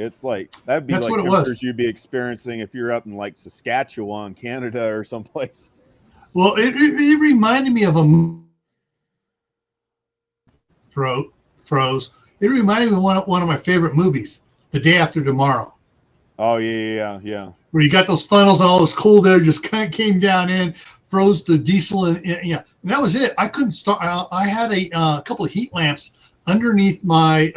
that'd be that's like what temperatures you'd be experiencing if you're up in like Saskatchewan, Canada, or someplace. Well, it reminded me of a froze. It reminded me of one of my favorite movies, The Day After Tomorrow. Oh yeah. Where you got those funnels and all this cold air just kind of came down in, froze the diesel, and that was it. I couldn't start. I had a couple of heat lamps underneath my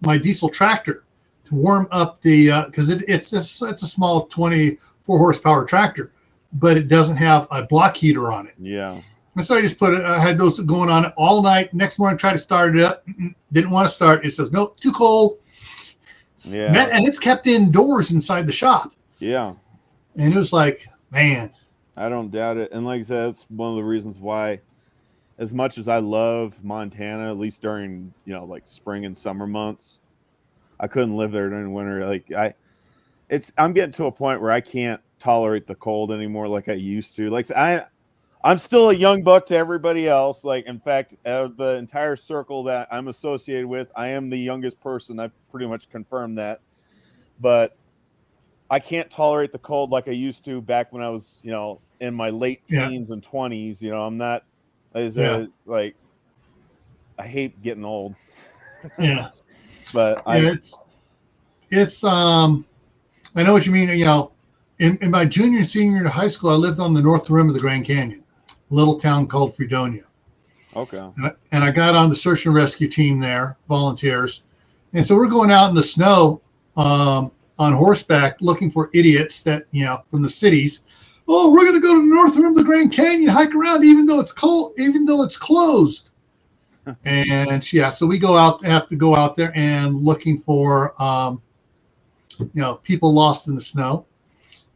my diesel tractor to warm up the because it's a small 24 horsepower tractor, but it doesn't have a block heater on it. Yeah. And so I just I had those going on all night. Next morning, tried to start it up. Didn't want to start. It says, no, too cold. Yeah. And it's kept indoors inside the shop. Yeah. And it was like, man. I don't doubt it. And like I said, that's one of the reasons why, as much as I love Montana, at least during, like spring and summer months, I couldn't live there during winter. Like I'm getting to a point where I can't tolerate the cold anymore like I used to. Like I'm still a young buck to everybody else. Like, in fact, out of the entire circle that I'm associated with, I am the youngest person. I've pretty much confirmed that. But I can't tolerate the cold like I used to back when I was, in my late teens and 20s. I'm not like, I hate getting old. Yeah. But it's I know what you mean. In my junior and senior year of high school, I lived on the north rim of the Grand Canyon, a little town called Fredonia. Okay. And I got on the search and rescue team there, volunteers. And so we're going out in the snow on horseback looking for idiots that, from the cities. Oh, we're going to go to the north rim of the Grand Canyon, hike around, even though it's cold, even though it's closed. And so we have to go out there and looking for, people lost in the snow.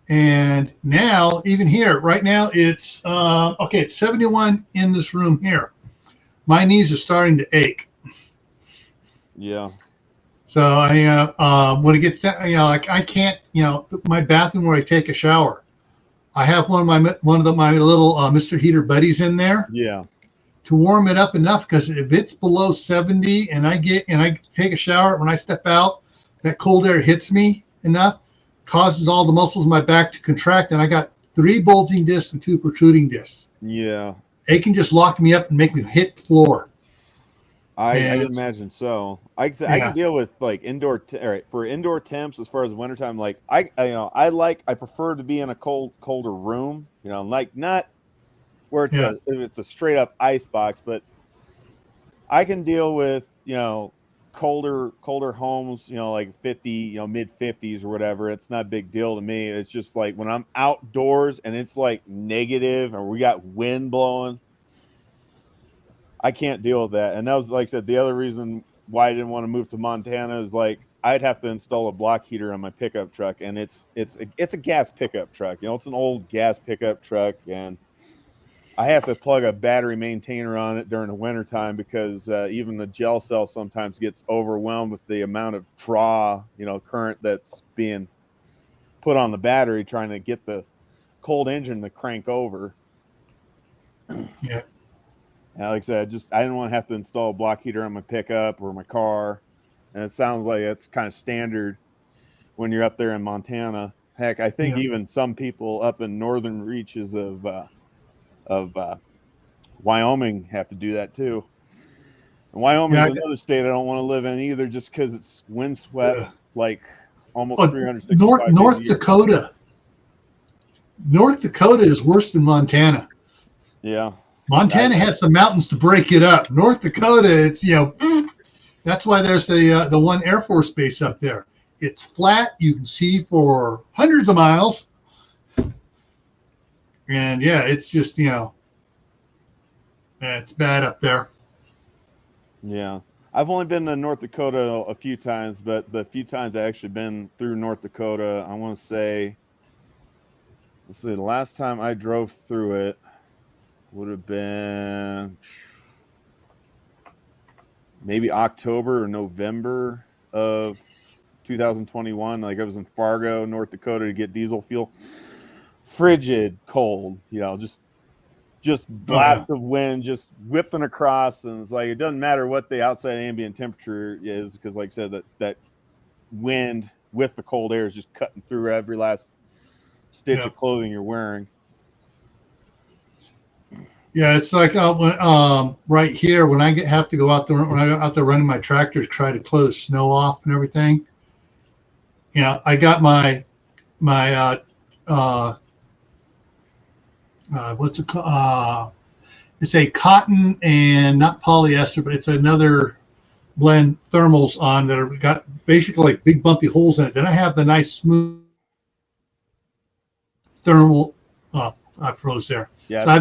And now, even here, right now, it's it's 71 in this room here. My knees are starting to ache. Yeah. So when it gets, I can't, my bathroom where I take a shower, I have one of my little Mr. Heater buddies in there. Yeah. To warm it up enough, because if it's below 70 and I take a shower, when I step out, that cold air hits me enough, causes all the muscles in my back to contract, and I got 3 bulging discs and 2 protruding discs. Yeah. It can just lock me up and make me hit the floor. I And imagine so. I can yeah, deal with like all right, for indoor temps as far as wintertime. Like I prefer to be in a colder room. You know, like not where yeah, it's a straight up ice box, but I can deal with colder homes. You know, like 50, mid 50s or whatever. It's not a big deal to me. It's just like when I'm outdoors and it's like negative or we got wind blowing. I can't deal with that. And that was, like I said, the other reason why I didn't want to move to Montana is like I'd have to install a block heater on my pickup truck, and it's a gas pickup truck. You know, it's an old gas pickup truck, and I have to plug a battery maintainer on it during the wintertime because even the gel cell sometimes gets overwhelmed with the amount of draw, current that's being put on the battery trying to get the cold engine to crank over. yeah, And like I said, I didn't want to have to install a block heater on my pickup or my car. And it sounds like it's kind of standard when you're up there in Montana. Heck, I think yeah, even some people up in northern reaches of Wyoming have to do that too. And Wyoming's yeah. another state I don't want to live in either, just because it's windswept like almost Oh, North 365 days a year. North Dakota is worse than Montana. Yeah, Montana has some mountains to break it up. North Dakota, it's that's why there's the one Air Force base up there. It's flat. You can see for hundreds of miles, and yeah, it's just it's bad up there. yeah. I've only been to North Dakota a few times, but the few times I actually been through North Dakota, I want to say, let's see, the last time I drove through it would have been maybe October or November of 2021. Like I was in Fargo, North Dakota to get diesel fuel. Frigid cold, just Oh yeah, blast of wind just whipping across, and it's like it doesn't matter what the outside ambient temperature is because like I said, that wind with the cold air is just cutting through every last stitch yeah, of clothing you're wearing. yeah. It's like right here when have to go out there when I go out there running my tractor to try to close snow off and everything. I got my uh, what's it called? It's a cotton and not polyester, but it's another blend thermals on that are got basically like big bumpy holes in it. Then I have the nice smooth thermal. I froze there. Yeah, So I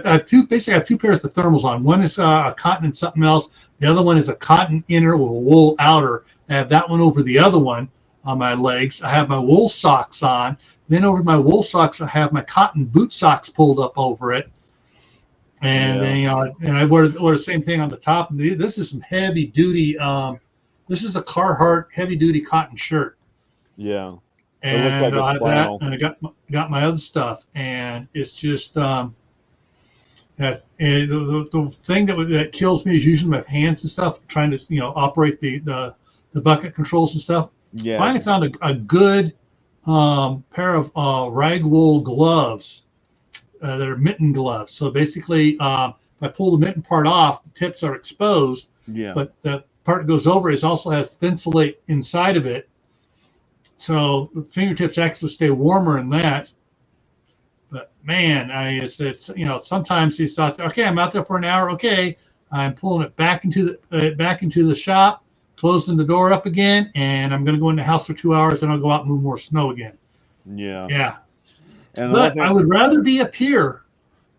have two. Basically, I have two pairs of thermals on. One is a cotton and something else. The other one is a cotton inner with a wool outer. I have that one over the other one on my legs. I have my wool socks on. Then over my wool socks, I have my cotton boot socks pulled up over it. And yeah, then and I wear the same thing on the top. And this is some heavy duty. This is a Carhartt heavy duty cotton shirt, yeah. It looks like and it's I have that, flannel. and I got my other stuff, and it's just the thing that kills me is using my hands and stuff, trying to operate the bucket controls and stuff. Yeah, Finally found a good pair of rag wool gloves that are mitten gloves. So basically, if I pull the mitten part off, the tips are exposed, yeah, but the part that goes over it also has thinsulate inside of it. So the fingertips actually stay warmer in that. But man, sometimes it's out there. Okay, I'm out there for an hour. Okay, I'm pulling it back into the shop, closing the door up again, and I'm going to go in the house for 2 hours, and I'll go out and move more snow again. yeah. Yeah, And the one but I thing, would rather be up here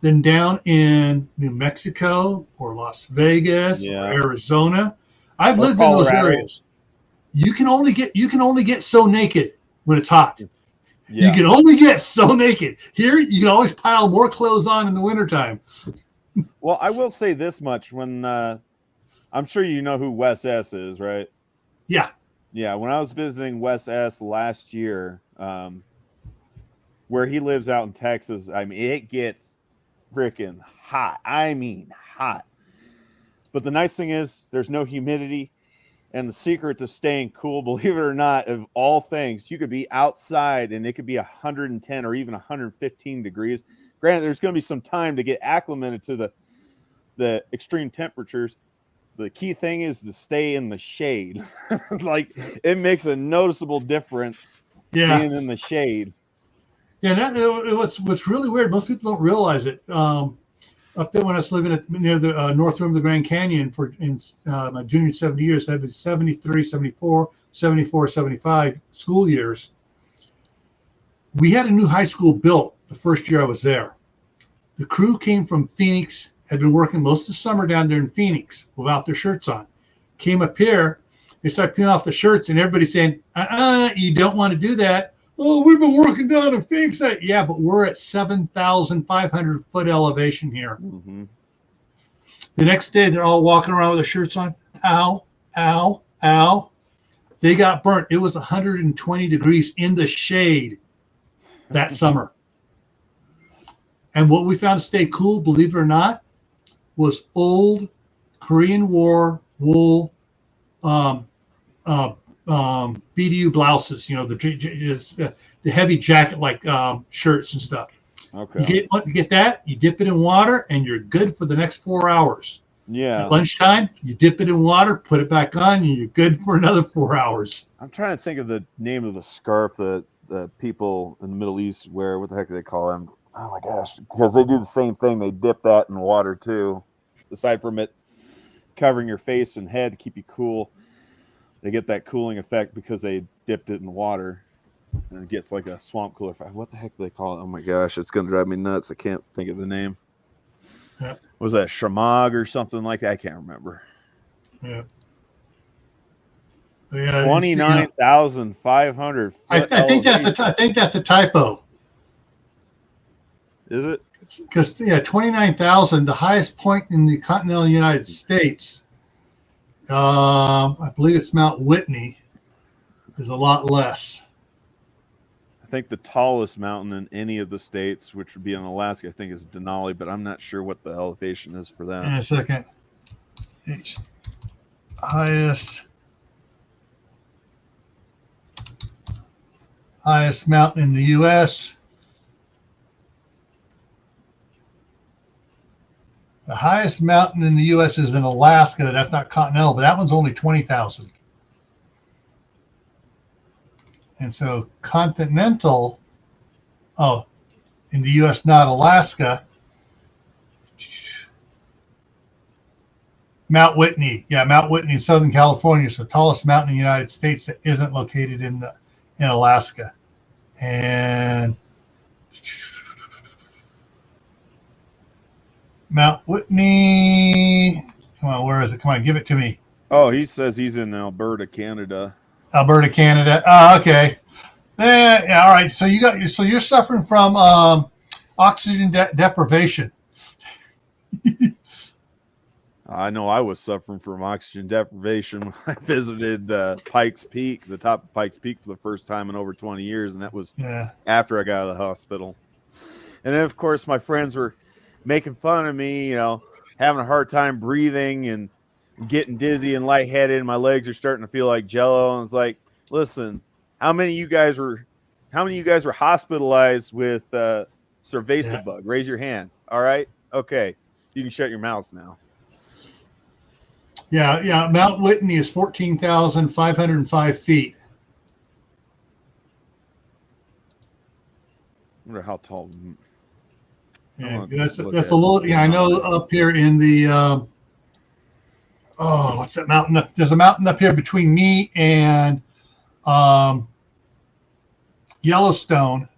than down in New Mexico or Las Vegas or yeah, Arizona. I've or lived in those Colorado. areas. You can only get so naked when it's hot. You Yeah. can only get so naked. Here, you can always pile more clothes on in the wintertime. Well, I will say this much: when I'm sure you know who Wes S is, right? Yeah, Yeah. When I was visiting Wes S last year, where he lives out in Texas, I mean, it gets freaking hot. I mean, hot. But the nice thing is, there's no humidity. And the secret to staying cool, believe it or not, of all things, you could be outside and it could be 110 or even 115 degrees. Granted, there's going to be some time to get acclimated to the extreme temperatures. the key thing is to stay in the shade. Like it makes a noticeable difference being in the shade. Yeah, what's really weird, most people don't realize it. Up there when I was living near the north rim of the Grand Canyon in my junior 70 years, that was 73, 74, 74, 75 school years. We had a new high school built the first year I was there. The crew came from Phoenix, had been working most of the summer down there in Phoenix without their shirts on. Came up here, they started peeling off the shirts, and everybody's saying, you don't want to do that. Oh, we've been working down in Phoenix. Yeah, but we're at 7,500 foot elevation here. Mm-hmm. The next day, they're all walking around with their shirts on. Ow, ow, ow. They got burnt. It was 120 degrees in the shade that summer. And what we found to stay cool, believe it or not, was old Korean War wool BDU blouses, the heavy jacket like shirts and stuff. Okay. You get that, you dip it in water, and you're good for the next 4 hours. Yeah. At lunchtime, you dip it in water, put it back on, and you're good for another 4 hours. I'm trying to think of the name of the scarf that the people in the Middle East wear. What the heck do they call them? Oh my gosh, because they do the same thing. They dip that in water too. Aside from it covering your face and head to keep you cool, they get that cooling effect because they dipped it in water, and it gets like a swamp cooler effect. What the heck do they call it? Oh my gosh, it's gonna drive me nuts. I can't think of the name. Yeah. Was that shamag or something like that? I can't remember. Yeah. 29,500. I think that's a typo. Is it? Because 29,000, the highest point in the continental United States, I believe it's Mount Whitney, is a lot less. I think the tallest mountain in any of the states, which would be in Alaska, I think is Denali, but I'm not sure what the elevation is for that. In a second. Highest mountain in the U.S. The highest mountain in the U.S. is in Alaska. That's not continental, but that one's only 20,000. And so continental, in the U.S., not Alaska. Mount Whitney. Yeah, Mount Whitney in Southern California is the tallest mountain in the United States that isn't located in Alaska. And Mount Whitney. Come on, where is it? Come on, give it to me. Oh, he says he's in Alberta, Canada. Alberta, Canada. Oh, okay. Yeah, all right. So you're suffering from oxygen deprivation. I know I was suffering from oxygen deprivation when I visited Pikes Peak, the top of Pikes Peak, for the first time in over 20 years, and that was after I got out of the hospital. And then, of course, my friends were making fun of me, having a hard time breathing and getting dizzy and lightheaded, and my legs are starting to feel like jello. And it's like, listen, how many of you guys were hospitalized with cerveza bug? Raise your hand. All right, okay, you can shut your mouths now. Yeah. Mount Whitney is 14,505 feet. I wonder how tall. Yeah, that's a little. Yeah, I know up here in the. What's that mountain up? There's a mountain up here between me and Yellowstone.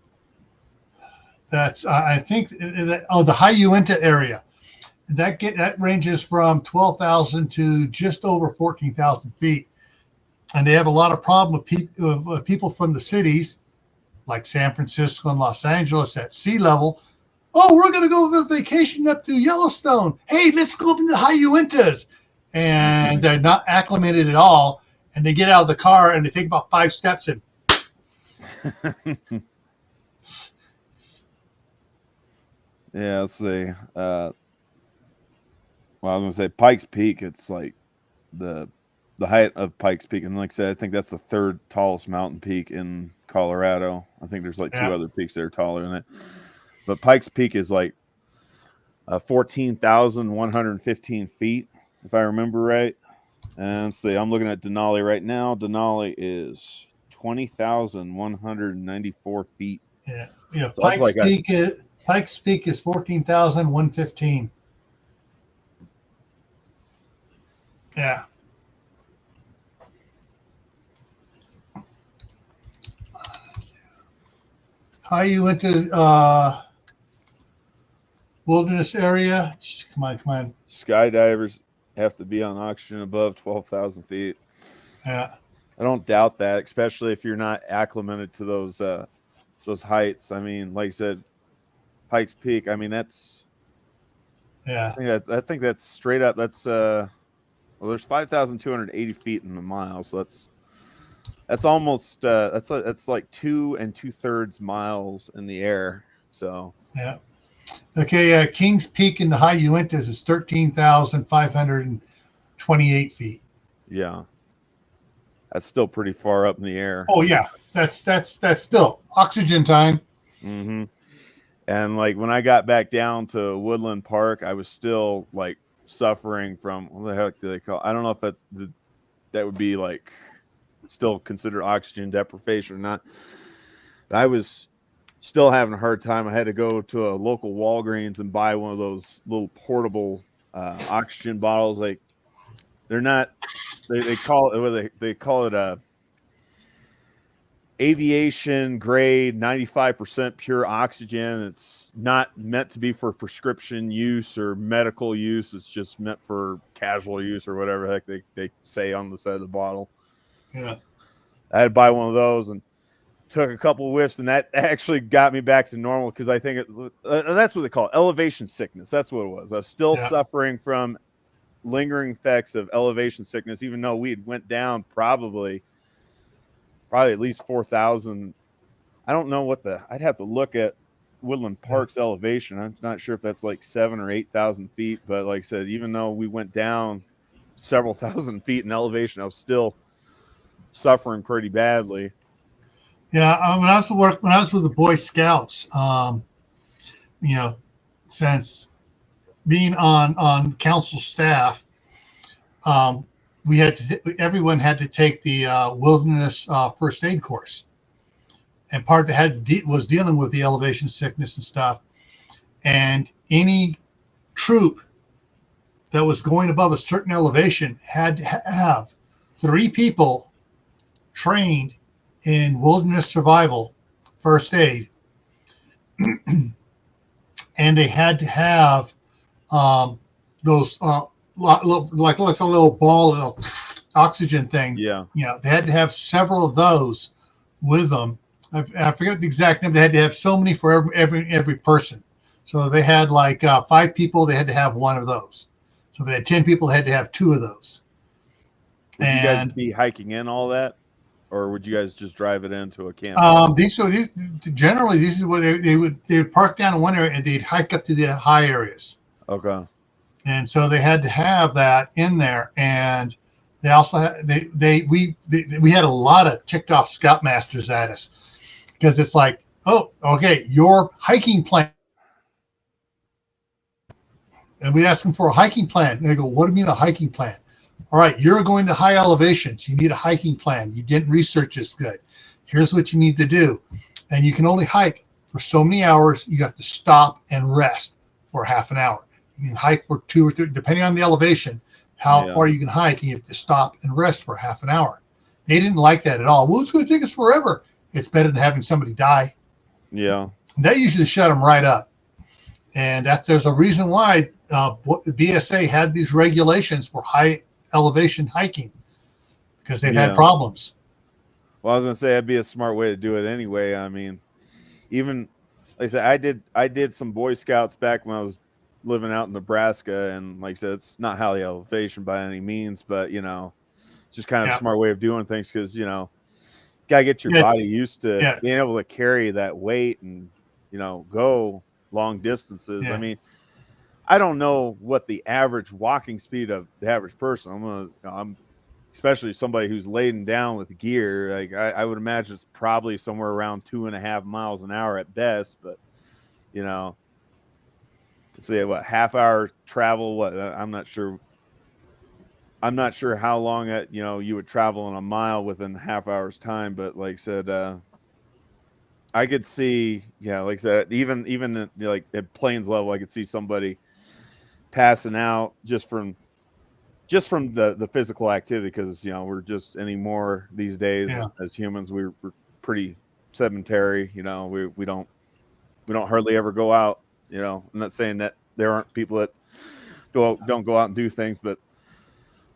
That's I think the high Uinta area. That ranges from 12,000 to just over 14,000 feet, and they have a lot of problem with people from the cities, like San Francisco and Los Angeles, at sea level. Oh, we're going to go on vacation up to Yellowstone. Hey, let's go up into the high Uintas. And they're not acclimated at all. And they get out of the car and they take about 5 steps and. Yeah, let's see. I was going to say Pikes Peak. It's like the height of Pikes Peak. And like I said, I think that's the 3rd tallest mountain peak in Colorado. I think there's like 2 other peaks that are taller than it. But Pikes Peak is like 14,115 feet. if I remember right. And let's see, I'm looking at Denali right now. Denali is 20,194 feet. Yeah, yeah. So that's like Pikes Peak is 14,115. Yeah. How you went to wilderness area? Come on. skydivers have to be on oxygen above 12,000 feet. Yeah. I don't doubt that, especially if you're not acclimated to those heights. I mean, like I said, Pikes Peak. I mean, that's Yeah. I think that's straight up. That's well, there's 5,280 feet in a mile, so that's almost that's like 2 2/3 miles in the air. So Yeah. Okay. Kings Peak in the high you went to is 13,528 feet. yeah, that's still pretty far up in the air. Oh yeah. That's still oxygen time. Mm-hmm. And like when I got back down to Woodland Park, I was still like suffering from what the heck do they call? I don't know if that would be like still considered oxygen deprivation or not. I was still having a hard time. I had to go to a local Walgreens and buy one of those little portable oxygen bottles. Like they're not. They call it they call it a aviation grade 95% pure oxygen. It's not meant to be for prescription use or medical use. It's just meant for casual use or whatever the heck they say on the side of the bottle. Yeah. I had to buy one of those and took a couple of whiffs, and that actually got me back to normal because I think that's what they call it, elevation sickness. That's what it was. I was still suffering from lingering effects of elevation sickness, even though we went down probably at least 4,000. I don't know I'd have to look at Woodland Park's elevation. I'm not sure if that's like 7,000 or 8,000 feet, but like I said, even though we went down several thousand feet in elevation, I was still suffering pretty badly. Yeah. When I was with the Boy Scouts, since being on council staff, everyone had to take the wilderness first aid course, and part of it was dealing with the elevation sickness and stuff. And any troop that was going above a certain elevation had to have 3 people trained in wilderness survival first aid, and they had to have those like a little ball oxygen thing. Yeah. They had to have several of those with them. I forget the exact number. They had to have so many for every person. So they had like 5 people. They had to have 1 of those. So they had 10 people. They had to have 2 of those. Would you guys be hiking in all that, or would you guys just drive it into a camp? These generally this is where they would park down in one area and they'd hike up to the high areas. Okay. And so they had to have that in there, and they also had, we had a lot of ticked off scoutmasters at us because it's like, oh, okay, your hiking plan, and we'd ask them for a hiking plan, and they go, what do you mean a hiking plan? All right, you're going to high elevations. You need a hiking plan. You didn't research this good. Here's what you need to do, and you can only hike for so many hours. You have to stop and rest for half an hour. You can hike for 2 or 3, depending on the elevation, how far you can hike, and you have to stop and rest for half an hour. They didn't like that at all. Well, it's going to take us forever. It's better than having somebody die. Yeah. And that usually shut them right up. And there's a reason why BSA had these regulations for high elevation hiking, because they've had problems. Well, I was going to say that'd be a smart way to do it anyway. I mean, even like I said, I did some Boy Scouts back when I was living out in Nebraska, and like I said, it's not high elevation by any means, but it's just kind of a smart way of doing things, because gotta get your body used to being able to carry that weight and go long distances. I mean, I don't know what the average walking speed of the average person. I'm especially somebody who's laden down with gear. Like I would imagine it's probably somewhere around 2.5 miles an hour at best, but let's say what half hour travel. I'm not sure I'm not sure how long you would travel in a mile within a half hour's time, but like I said, I could see, like I said, even at, like at plains level, I could see somebody passing out just from the physical activity, because we're just anymore these days as humans, we're pretty sedentary. We don't hardly ever go out. I'm not saying that there aren't people that don't go out and do things, but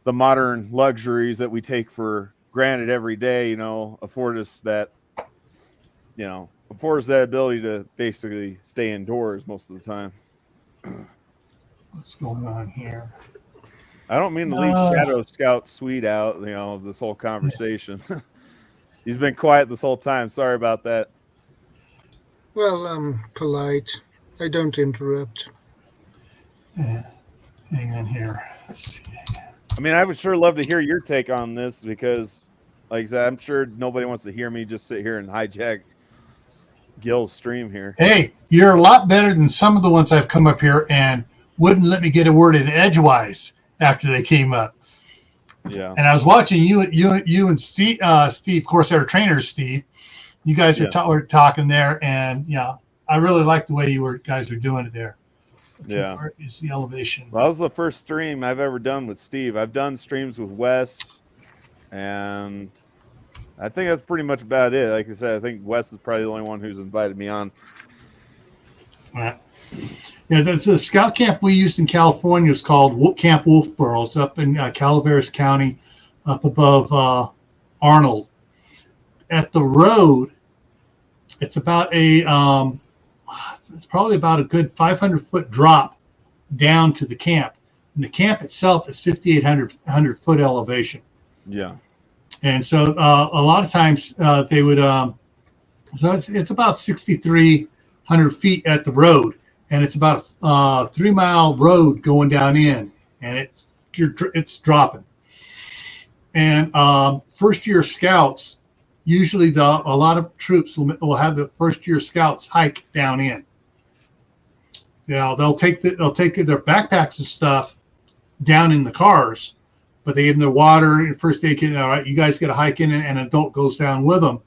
the modern luxuries that we take for granted every day, afford us that ability to basically stay indoors most of the time. What's going on here? I don't mean to leave Shadow Scout Sweet out, of this whole conversation. He's been quiet this whole time. Sorry about that. Well, I'm polite. I don't interrupt. Yeah. Hang on here. Let's see. I mean, I would sure love to hear your take on this, because, like I said, I'm sure nobody wants to hear me just sit here and hijack Gil's stream here. Hey, you're a lot better than some of the ones I've come up here and wouldn't let me get a word in edgewise after they came up. Yeah. And I was watching you and Steve, Corsair Trainers, Steve. You guys were talking there, and I really like the way you guys were doing it there. Yeah. Where is the elevation? Well, that was the first stream I've ever done with Steve. I've done streams with Wes, and I think that's pretty much about it. Like I said, I think Wes is probably the only one who's invited me on. Yeah, that's the scout camp we used in California is called Camp Wolfboro. It's up in Calaveras County, up above Arnold. At the road, it's about it's probably about a good 500-foot drop down to the camp. And the camp itself is 5,800 foot elevation. Yeah. And so a lot of times they would, so it's about 6,300 feet at the road. And it's about a 3-mile road going down in, and it's dropping. And first year scouts, usually a lot of troops will have the first year scouts hike down in. They'll take their backpacks and stuff down in the cars, but they give them their water and first aid kit. All right, you guys got to hike in, and an adult goes down with them.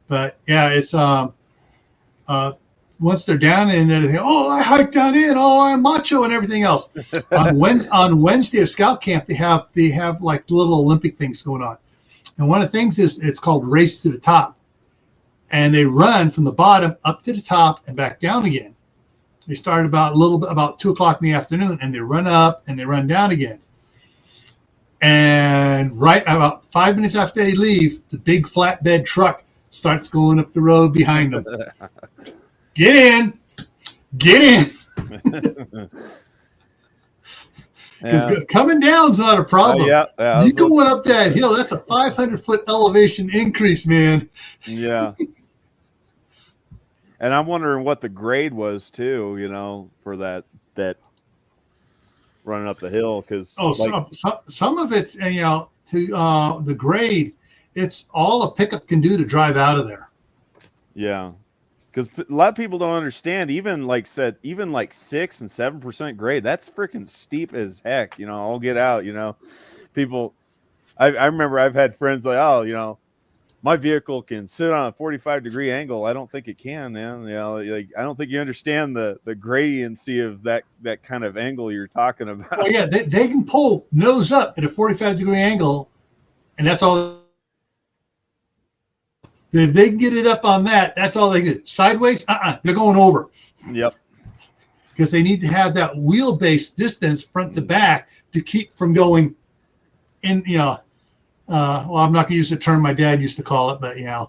But yeah, it's once they're down in there, they say, "Oh, I hiked down in. Oh, I'm macho," and everything else. on Wednesday at Scout Camp, they have like little Olympic things going on, and one of the things is it's called Race to the Top, and they run from the bottom up to the top and back down again. They start about 2:00 in the afternoon, and they run up and they run down again. And right about 5 minutes after they leave, the big flatbed truck starts going up the road behind them. Get in. Because coming down's not a problem. You going up that hill, that's a 500-foot elevation increase, man. Yeah. And I'm wondering what the grade was too, for that running up the hill, because some of it's to the grade, it's all a pickup can do to drive out of there. Yeah. Because a lot of people don't understand, even like 6 and 7% grade, that's freaking steep as heck, I'll get out, people. I remember I've had friends like, my vehicle can sit on a 45-degree angle. I don't think it can, man. I don't think you understand the gradiency of that kind of angle you're talking about. Well, yeah, they can pull nose up at a 45-degree angle, and that's all. If they can get it up on that, that's all they get. Sideways, they're going over. Yep. Because they need to have that wheelbase distance front to back to keep from going in, well, I'm not going to use the term my dad used to call it, but yeah.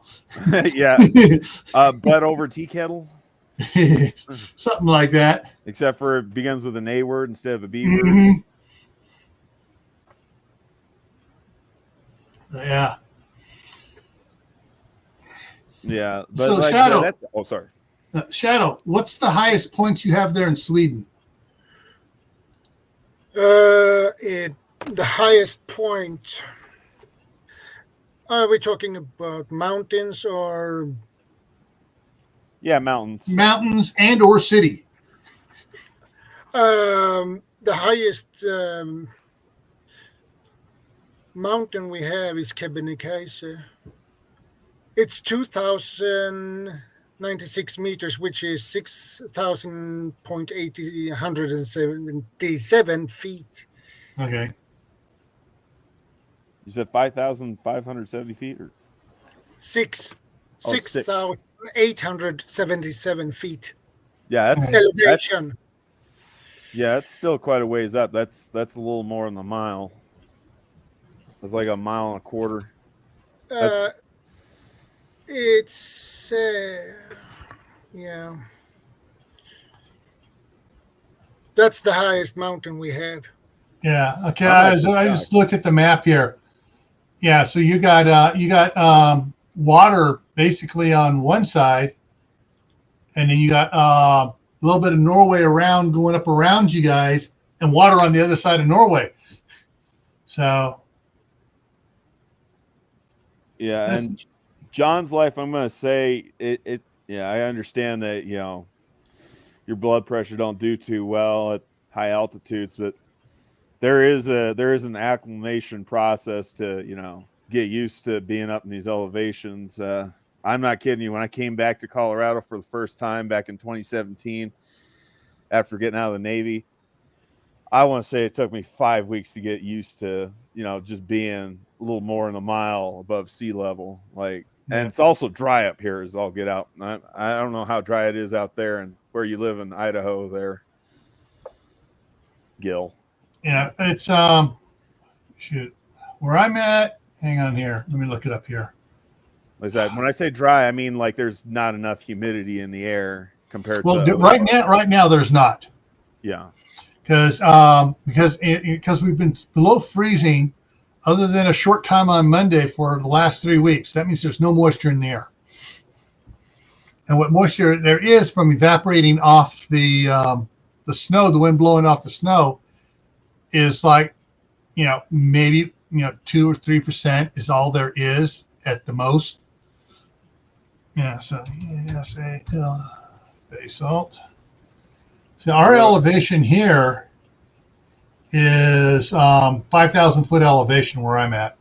Butt over tea kettle. Something like that. Except for it begins with an A word instead of a B word. Mm-hmm. Yeah. Yeah. But so Shadow, sorry. Shadow, what's the highest points you have there in Sweden? The highest point. Are we talking about mountains or? Yeah, mountains. Mountains and or city. The highest mountain we have is Kebnekaise. It's 2,096 meters, which is 6,177 feet. Okay. You said 5,570 feet, or Six oh, six. 6,877 feet Yeah, elevation. That's still quite a ways up. That's a little more than a mile. It's like a mile and a quarter. That's It's yeah. That's the highest mountain we have. Yeah. Okay. I just look at the map here. Yeah. So you got water basically on one side, and then you got a little bit of Norway around going up around you guys, and water on the other side of Norway. So. Yeah, and John's life, I'm going to say it. Yeah, I understand that your blood pressure don't do too well at high altitudes, but there is an acclimation process to get used to being up in these elevations. I'm not kidding you. When I came back to Colorado for the first time back in 2017, after getting out of the Navy, I want to say it took me 5 weeks to get used to just being a little more than a mile above sea level. And it's also dry up here as all get out. I don't know how dry it is out there and where you live in Idaho there, Gil. Yeah, it's shoot. Where I'm at, hang on here. Let me look it up here. When I say dry, I mean like there's not enough humidity in the air compared to right now there's not. Yeah. Because we've been below freezing other than a short time on Monday for the last 3 weeks. That means there's no moisture in the air. And what moisture there is from evaporating off the snow, the wind blowing off the snow, is like, maybe 2 or 3% is all there is at the most. Yeah, so basalt. So our elevation here is 5,000 foot elevation where I'm at.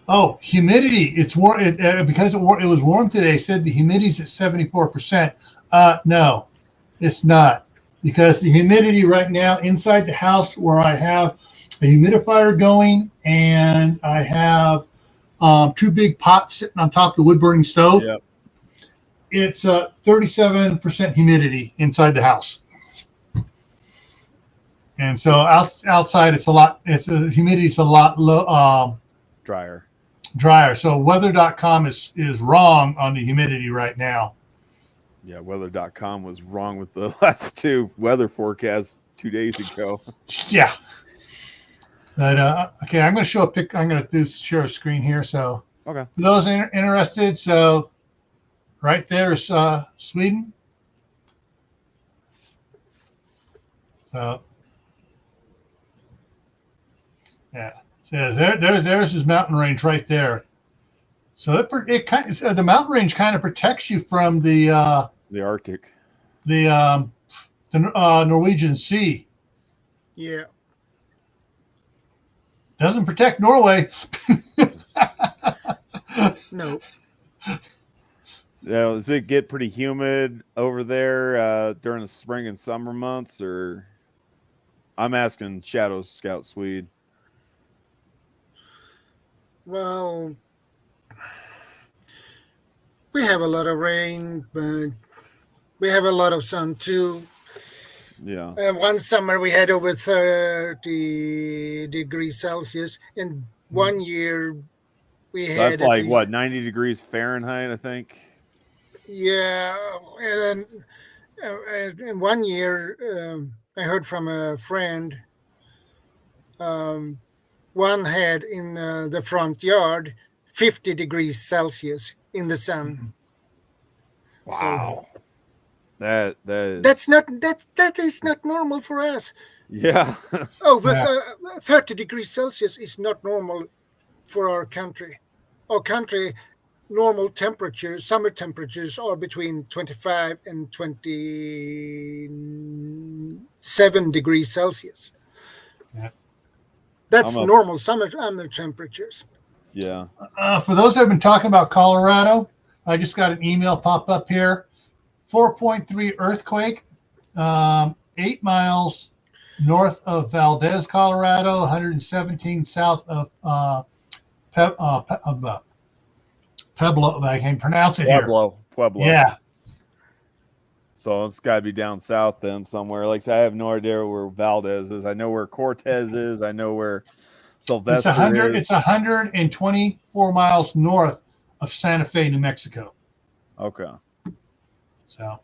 Oh, humidity. It's warm because it was warm today. Said the humidity's at 74%. No, it's not, because the humidity right now inside the house where I have a humidifier going and I have 2 big pots sitting on top of the wood burning stove. Yep. It's 37% humidity inside the house. And so outside humidity's a lot low, drier. So weather.com is wrong on the humidity right now. Yeah, weather.com was wrong with the last 2 weather forecasts 2 days ago. Yeah. But okay, I'm going to show a pic. I'm going to share a screen here. So okay, for those interested, so right there is Sweden. So yeah, so there's his mountain range right there. So the mountain range kind of protects you from the Arctic, the Norwegian Sea. Yeah. Doesn't protect Norway. No. Now, does it get pretty humid over there during the spring and summer months, or? I'm asking Shadow Scout Swede. Well, we have a lot of rain, but we have a lot of sun too. Yeah. One summer we had over 30 degrees Celsius. And one year we had. That's like what, 90 degrees Fahrenheit, I think. Yeah, and one year I heard from a friend. One had in the front yard 50 degrees Celsius in the sun. Wow. So, that is not normal for us. Yeah. But 30 degrees Celsius is not normal for our country. Our country, normal temperatures, summer temperatures are between 25 and 27 degrees Celsius. Yeah. That's I'm a- normal summer temperatures. Yeah. For those that have been talking about Colorado, I just got an email pop up here. 4.3 earthquake, 8 miles north of Valdez, Colorado, 117 south of Pueblo. I can't pronounce it here. Pueblo. Yeah. So it's got to be down south then somewhere. Like I said, I have no idea where Valdez is. I know where Cortez is. I know where Sylvester is. It's 124 miles north of Santa Fe, New Mexico. Okay. So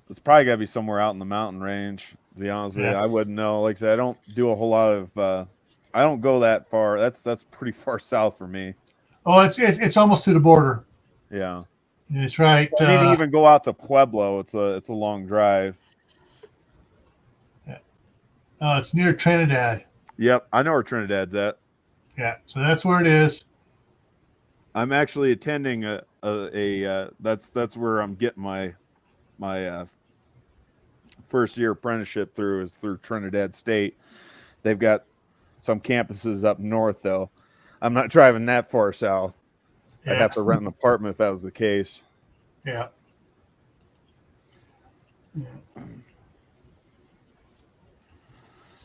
It's probably got to be somewhere out in the mountain range. To be honest with you, I wouldn't know. Like I said, I don't do a whole lot of. I don't go that far. That's pretty far south for me. Oh, it's almost to the border. Yeah, it's right. I mean, to even go out to Pueblo, it's a long drive. Yeah. It's near Trinidad. Yep, I know where Trinidad's at. Yeah, so that's where it is. I'm actually attending that's where I'm getting my first year apprenticeship through Trinidad State. They've got some campuses up north though. I'm not driving that far south. Yeah. I'd have to rent an apartment if that was the case. Yeah.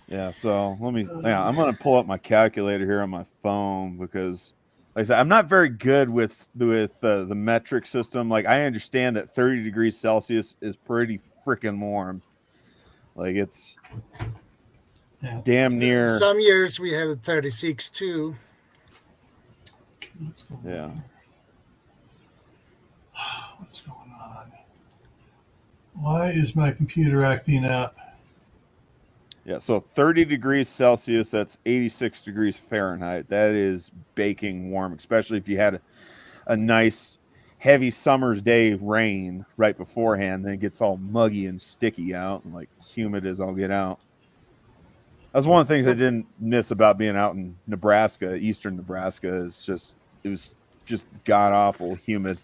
Yeah, so I'm going to pull up my calculator here on my phone because, like I said, I'm not very good with the metric system. Like, I understand that 30 degrees Celsius is pretty freaking warm. Like, it's damn near. Some years we have 36 too. Yeah. What's going on? Why is my computer acting up? Yeah, so 30 degrees Celsius, that's 86 degrees Fahrenheit. That is baking warm, especially if you had a nice heavy summer's day rain right beforehand. Then it gets all muggy and sticky out and like humid as all get out. That's one of the things I didn't miss about being out in Nebraska, eastern Nebraska, it was just god-awful humid.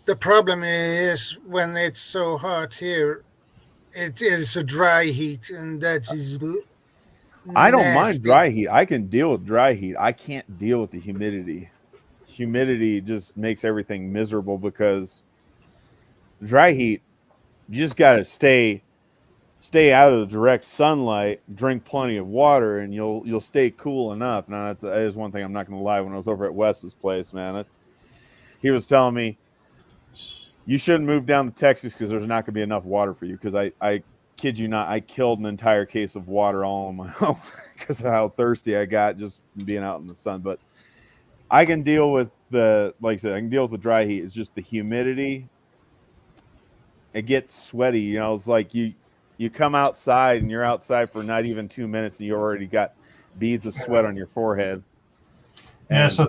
The problem is when it's so hot here, it is a dry heat, and that is I don't mind dry heat. I can deal with dry heat. I can't deal with the humidity. Humidity just makes everything miserable because dry heat, you just got to stay out of the direct sunlight, drink plenty of water, and you'll stay cool enough. Now, that is one thing I'm not going to lie. When I was over at Wes's place, man, he was telling me, you shouldn't move down to Texas because there's not going to be enough water for you. Because I kid you not, I killed an entire case of water all on my own because of how thirsty I got just being out in the sun. But I can deal with like I said, I can deal with the dry heat. It's just the humidity. It gets sweaty. You know, it's like you come outside and you're outside for not even 2 minutes and you already got beads of sweat on your forehead. Yeah. So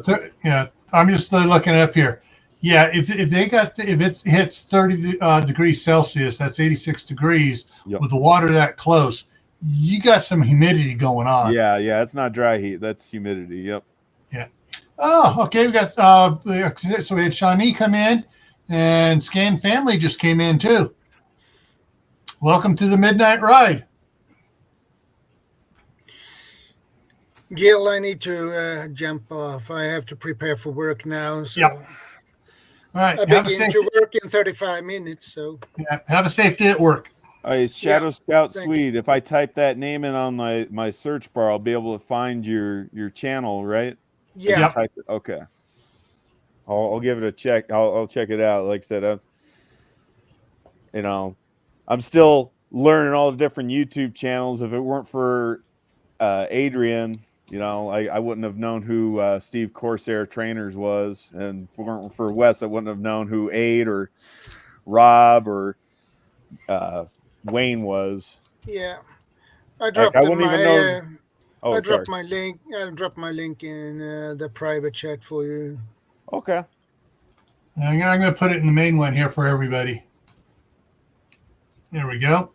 I'm just looking up here. Yeah, if it hits 30 degrees Celsius, that's 86 degrees. Yep. With the water that close, you got some humidity going on. Yeah, it's not dry heat. That's humidity. Yep. Yeah. Oh, okay. We got so we had Shawnee come in, and Scan Family just came in too. Welcome to the Midnight Ride. Gil, I need to jump off. I have to prepare for work now. So. Yep. All right. I begin to work in 35 minutes. So have a safe day at work. All right, Shadow Scout Swede. If I type that name in on my search bar, I'll be able to find your channel, right? Yeah. Type it. Okay. I'll give it a check. I'll check it out. Like I said, I'm still learning all the different YouTube channels. If it weren't for Adrian, I wouldn't have known who Steve Corsair Trainers was, and for Wes, I wouldn't have known who Aid or Rob or Wayne was. Yeah, I dropped I dropped sorry. my link. I dropped my link in the private chat for you. Okay. I'm going to put it in the main one here for everybody. There we go.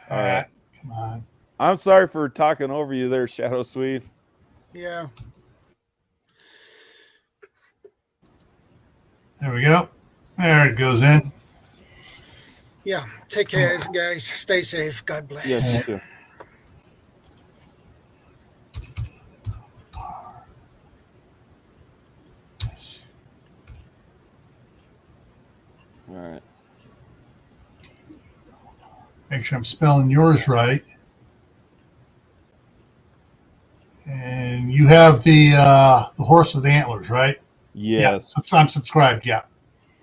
All right. Come on. I'm sorry for talking over you there, Shadow Swede. Yeah. There we go. There it goes in. Yeah. Take care, guys. Stay safe. God bless. Yes, you too. right. Make sure I'm spelling yours right. And you have the horse with the antlers, right? Yeah, Yes. I'm subscribed. Yeah.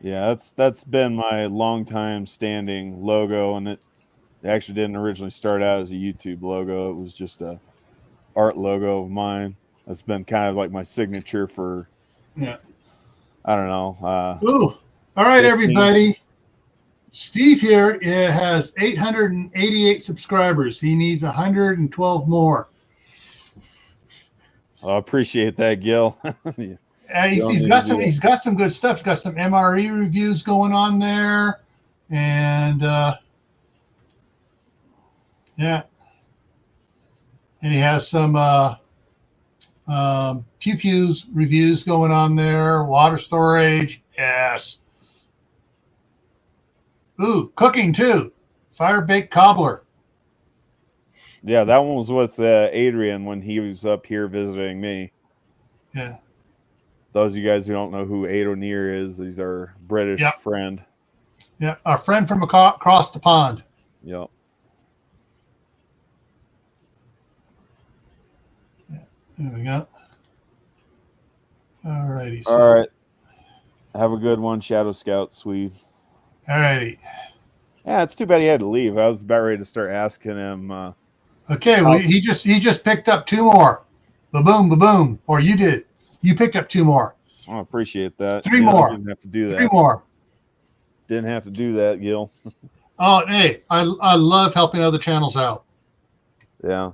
Yeah, that's been my long time standing logo, and it actually didn't originally start out as a YouTube logo. It was just a art logo of mine. That's been kind of like my signature for, Yeah. I don't know, Ooh. All right, 15. everybody. Steve here has 888 subscribers. He needs 112 more. I appreciate that, Gil. You don't He's need to got do some. that. He's got some good stuff. He's got some MRE reviews going on there, and yeah, and he has some pew pews reviews going on there. Water storage, yes. Ooh, cooking too. Fire baked cobbler. Yeah, that one was with Adrian when he was up here visiting me. Yeah. Those of you guys who don't know who Ade O'Neill is, he's our British Yep. friend. Yeah, our friend from across the pond. Yep. There we go. All righty. All right. Have a good one, Shadow Scout Swede. All righty. Yeah, it's too bad he had to leave. I was about ready to start asking him. Okay, well, he just picked up 2 more. Ba-boom, ba-boom. Or you did. You picked up 2 more. I appreciate that. 3 more. Didn't have to do that. 3 more. Didn't have to do that, Gil. Oh, hey, I love helping other channels out. Yeah.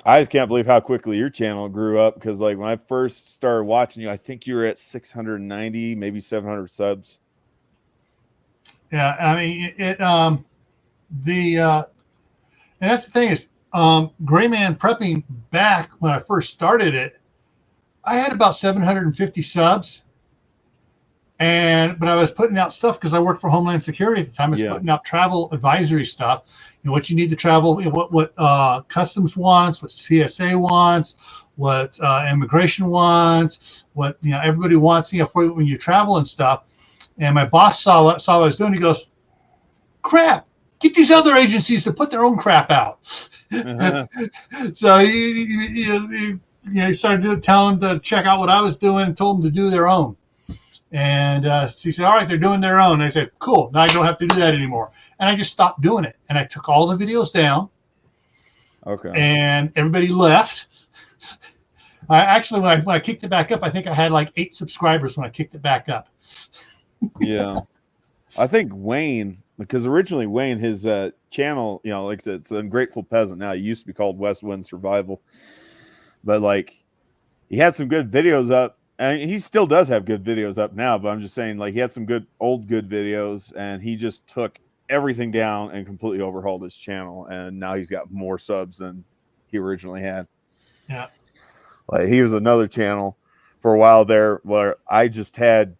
I just can't believe how quickly your channel grew up, because like when I first started watching you, I think you were at 690, maybe 700 subs. Yeah, I mean and that's the thing is Grayman Prepping, back when I first started it, I had about 750 subs. But I was putting out stuff because I worked for Homeland Security at the time. I was putting out travel advisory stuff, what you need to travel, what customs wants, what CSA wants, what immigration wants, what everybody wants, for when you travel and stuff. And my boss saw what I was doing. He goes, "Crap! Get these other agencies to put their own crap out." So he started telling them to check out what I was doing and told them to do their own. And he said, "All right, they're doing their own." And I said, "Cool, now I don't have to do that anymore." And I just stopped doing it. And I took all the videos down. Okay. And everybody left. Actually, when I kicked it back up, I think I had like 8 subscribers when I kicked it back up. Yeah. I think Wayne, because originally Wayne, his channel, like I said, it's Ungrateful Peasant now. It used to be called West Wind Survival. But like, he had some good videos up. And he still does have good videos up now, but I'm just saying, like, he had some good videos, and he just took everything down and completely overhauled his channel, and now he's got more subs than he originally had. Yeah. Like, he was another channel for a while there where I just had,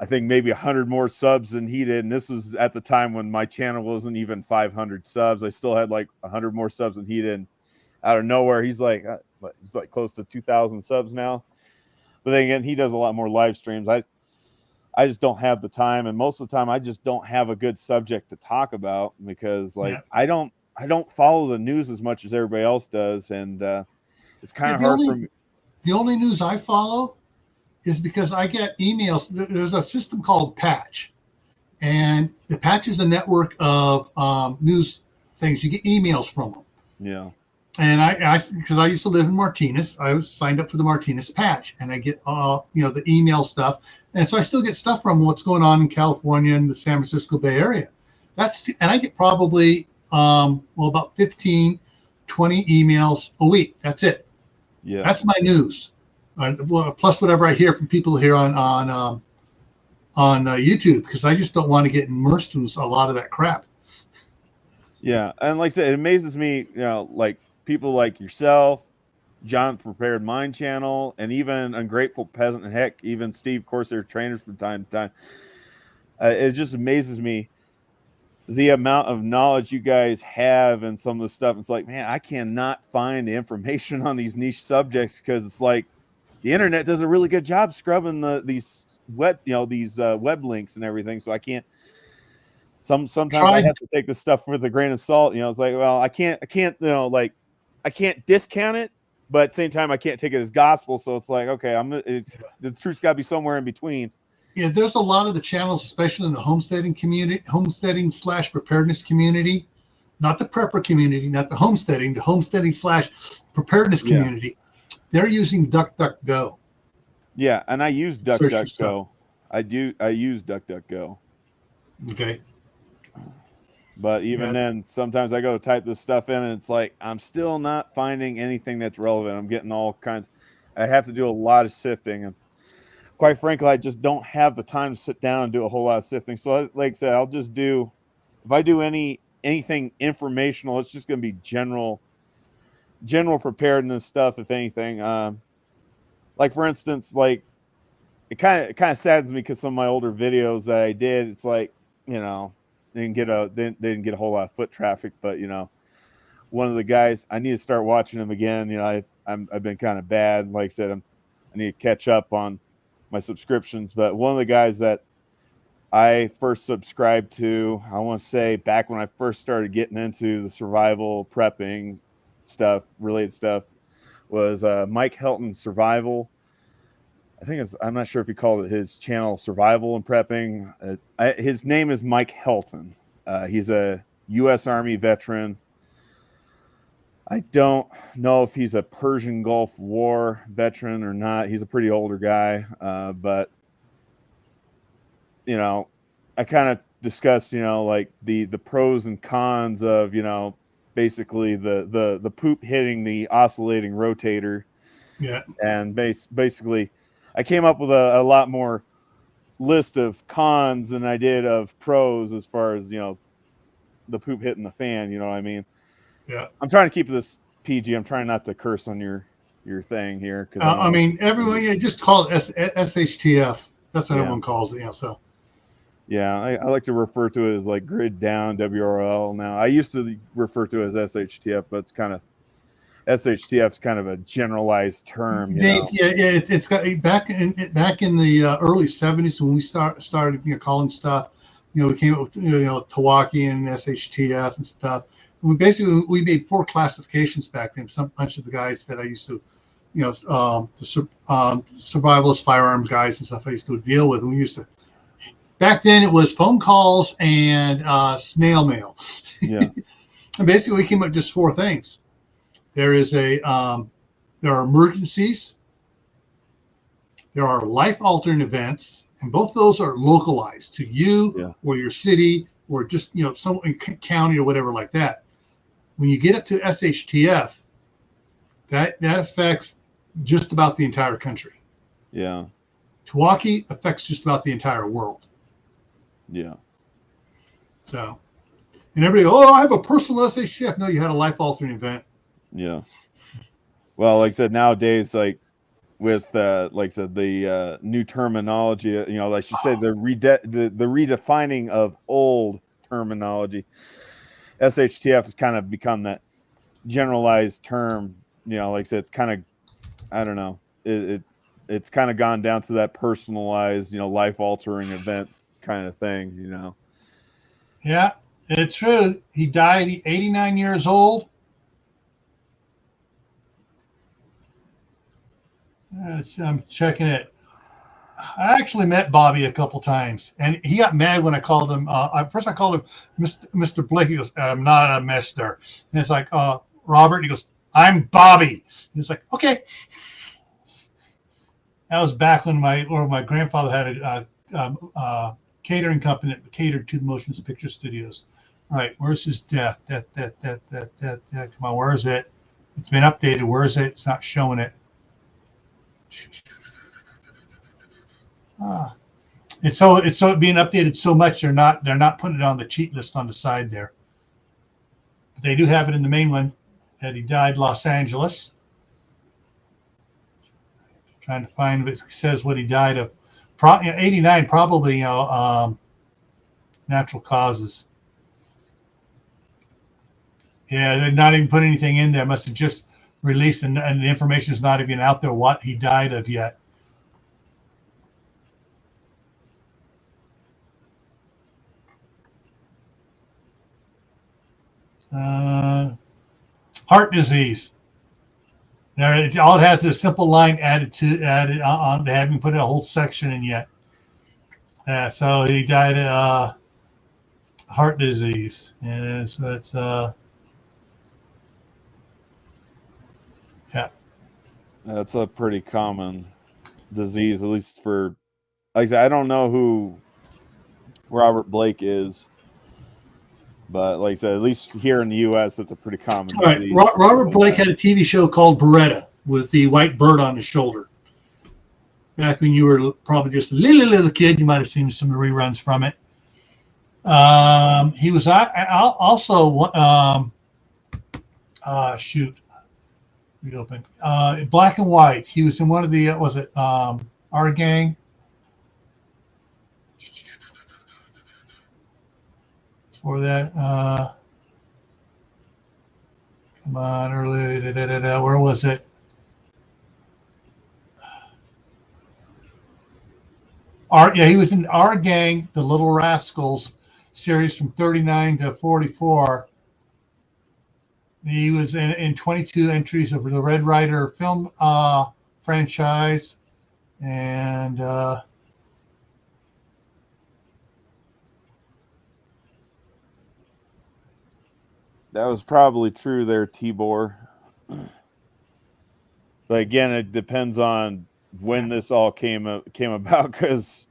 I think, maybe 100 more subs than he did, and this was at the time when my channel wasn't even 500 subs. I still had like 100 more subs than he did. And out of nowhere, he's like close to 2,000 subs now. But then again, he does a lot more live streams. I just don't have the time, and most of the time, I just don't have a good subject to talk about, because like I don't follow the news as much as everybody else does, and it's kind of hard for me. The only news I follow is because I get emails. There's a system called Patch, and the Patch is a network of news things. You get emails from them. Yeah. And because I used to live in Martinez, I was signed up for the Martinez Patch, and I get the email stuff, and so I still get stuff from what's going on in California and the San Francisco Bay Area. And I get probably about 15, 20 emails a week. That's it. Yeah, that's my news. Plus whatever I hear from people here on YouTube, because I just don't want to get immersed in a lot of that crap. Yeah, and like I said, it amazes me, like people like yourself, John Prepared Mind channel, and even Ungrateful Peasant, and heck, even Steve Corsair Trainers from time to time. It just amazes me the amount of knowledge you guys have and some of the stuff. It's like, man, I cannot find the information on these niche subjects, because it's like, the internet does a really good job scrubbing these web, these web links and everything. So I can't. Sometimes I have to take this stuff with a grain of salt. It's like, well, I can't, I can't discount it, but at the same time, I can't take it as gospel. So it's like, okay, the truth's got to be somewhere in between. Yeah, there's a lot of the channels, especially in the homesteading community, homesteading/preparedness community, not the prepper community, not the homesteading/preparedness community. They're using DuckDuckGo. Yeah, and I use DuckDuckGo. I use DuckDuckGo. Okay. But even then, sometimes I go to type this stuff in, and it's like I'm still not finding anything that's relevant. I'm getting all kinds. I have to do a lot of sifting, and quite frankly, I just don't have the time to sit down and do a whole lot of sifting. So, like I said, I'll just do. If I do anything informational, it's just going to be general preparedness stuff. If anything, like for instance, like it kind of saddens me because some of my older videos that I did, it's like they didn't get a whole lot of foot traffic, but one of the guys, I need to start watching him again. I've been kind of bad. Like I said, I need to catch up on my subscriptions. But one of the guys that I first subscribed to, I want to say back when I first started getting into the survival prepping related stuff, was Mike Helton Survival. I'm not sure if he called it his channel Survival and Prepping. His name is Mike Helton. He's a U.S. Army veteran. I don't know if he's a Persian Gulf War veteran or not. He's a pretty older guy. But, I kind of discussed, like the pros and cons of, basically the poop hitting the oscillating rotator. Yeah. And basically, I came up with a lot more list of cons than I did of pros as far as, the poop hitting the fan, you know what I mean? Yeah. I'm trying to keep this PG. I'm trying not to curse on your thing here. I mean, everyone, just call it SHTF. That's what everyone calls it, so. Yeah, I like to refer to it as like grid down, WRL now. I used to refer to it as SHTF, but it's kind of, SHTF is kind of a generalized term. It's got back in the early 70s when we started calling stuff. We came up with Tawaki and SHTF and stuff. And we made 4 classifications back then. Some bunch of the guys that I used to, the survivalist firearms guys and stuff I used to deal with. And we used to. Back then it was phone calls and snail mail. Yeah. And basically we came up with just 4 things. There are emergencies, there are life-altering events, and both those are localized to you or your city or just some county or whatever like that. When you get up to SHTF, that affects just about the entire country. Yeah. Tawaki affects just about the entire world. Yeah. So, and everybody, I have a personal SHTF. No, you had a life-altering event. Yeah. Well, like I said, nowadays, like with like I said, the new terminology, I should say the redefining of old terminology. SHTF has kind of become that generalized term. Like I said, it's kind of, I don't know, it's kind of gone down to that personalized, life-altering event kind of thing. Yeah, it's true. He died 89 years old. I'm checking it. I actually met Bobby a couple times, and he got mad when I called him. First, I called him Mr. Blake. He goes, "I'm not a Mister." And it's like, Robert. He goes, "I'm Bobby." And it's like, okay. That was back when my grandfather had a catering company that catered to the motion picture studios. All right, where's his death? Death. Come on, where is it? It's been updated. Where is it? It's not showing it. It's so being updated so much they're not putting it on the cheat list on the side there. But they do have it in the main one that he died Los Angeles. Trying to find if it says what he died of. 89, probably natural causes. Yeah, they're not even putting anything in there. Must have just released, and the information is not even out there what he died of yet. Heart disease. There, all it has is a simple line added on. They haven't put a whole section in yet. So he died of heart disease, and so that's yeah. That's a pretty common disease, at least for, like I said, I don't know who Robert Blake is, but like I said, at least here in the U.S., it's a pretty common disease. Right. Robert Blake had a TV show called Beretta with the white bird on his shoulder. Back when you were probably just a little kid, you might have seen some reruns from it. He was also reopen. Black and White. He was in one of the was it Our Gang? For that, come on, early. Where was it? He was in Our Gang, the Little Rascals series from 39 to 44. He was in 22 entries of the Red Ryder film franchise, and that was probably true there, Tibor. But again, it depends on when this all came about, because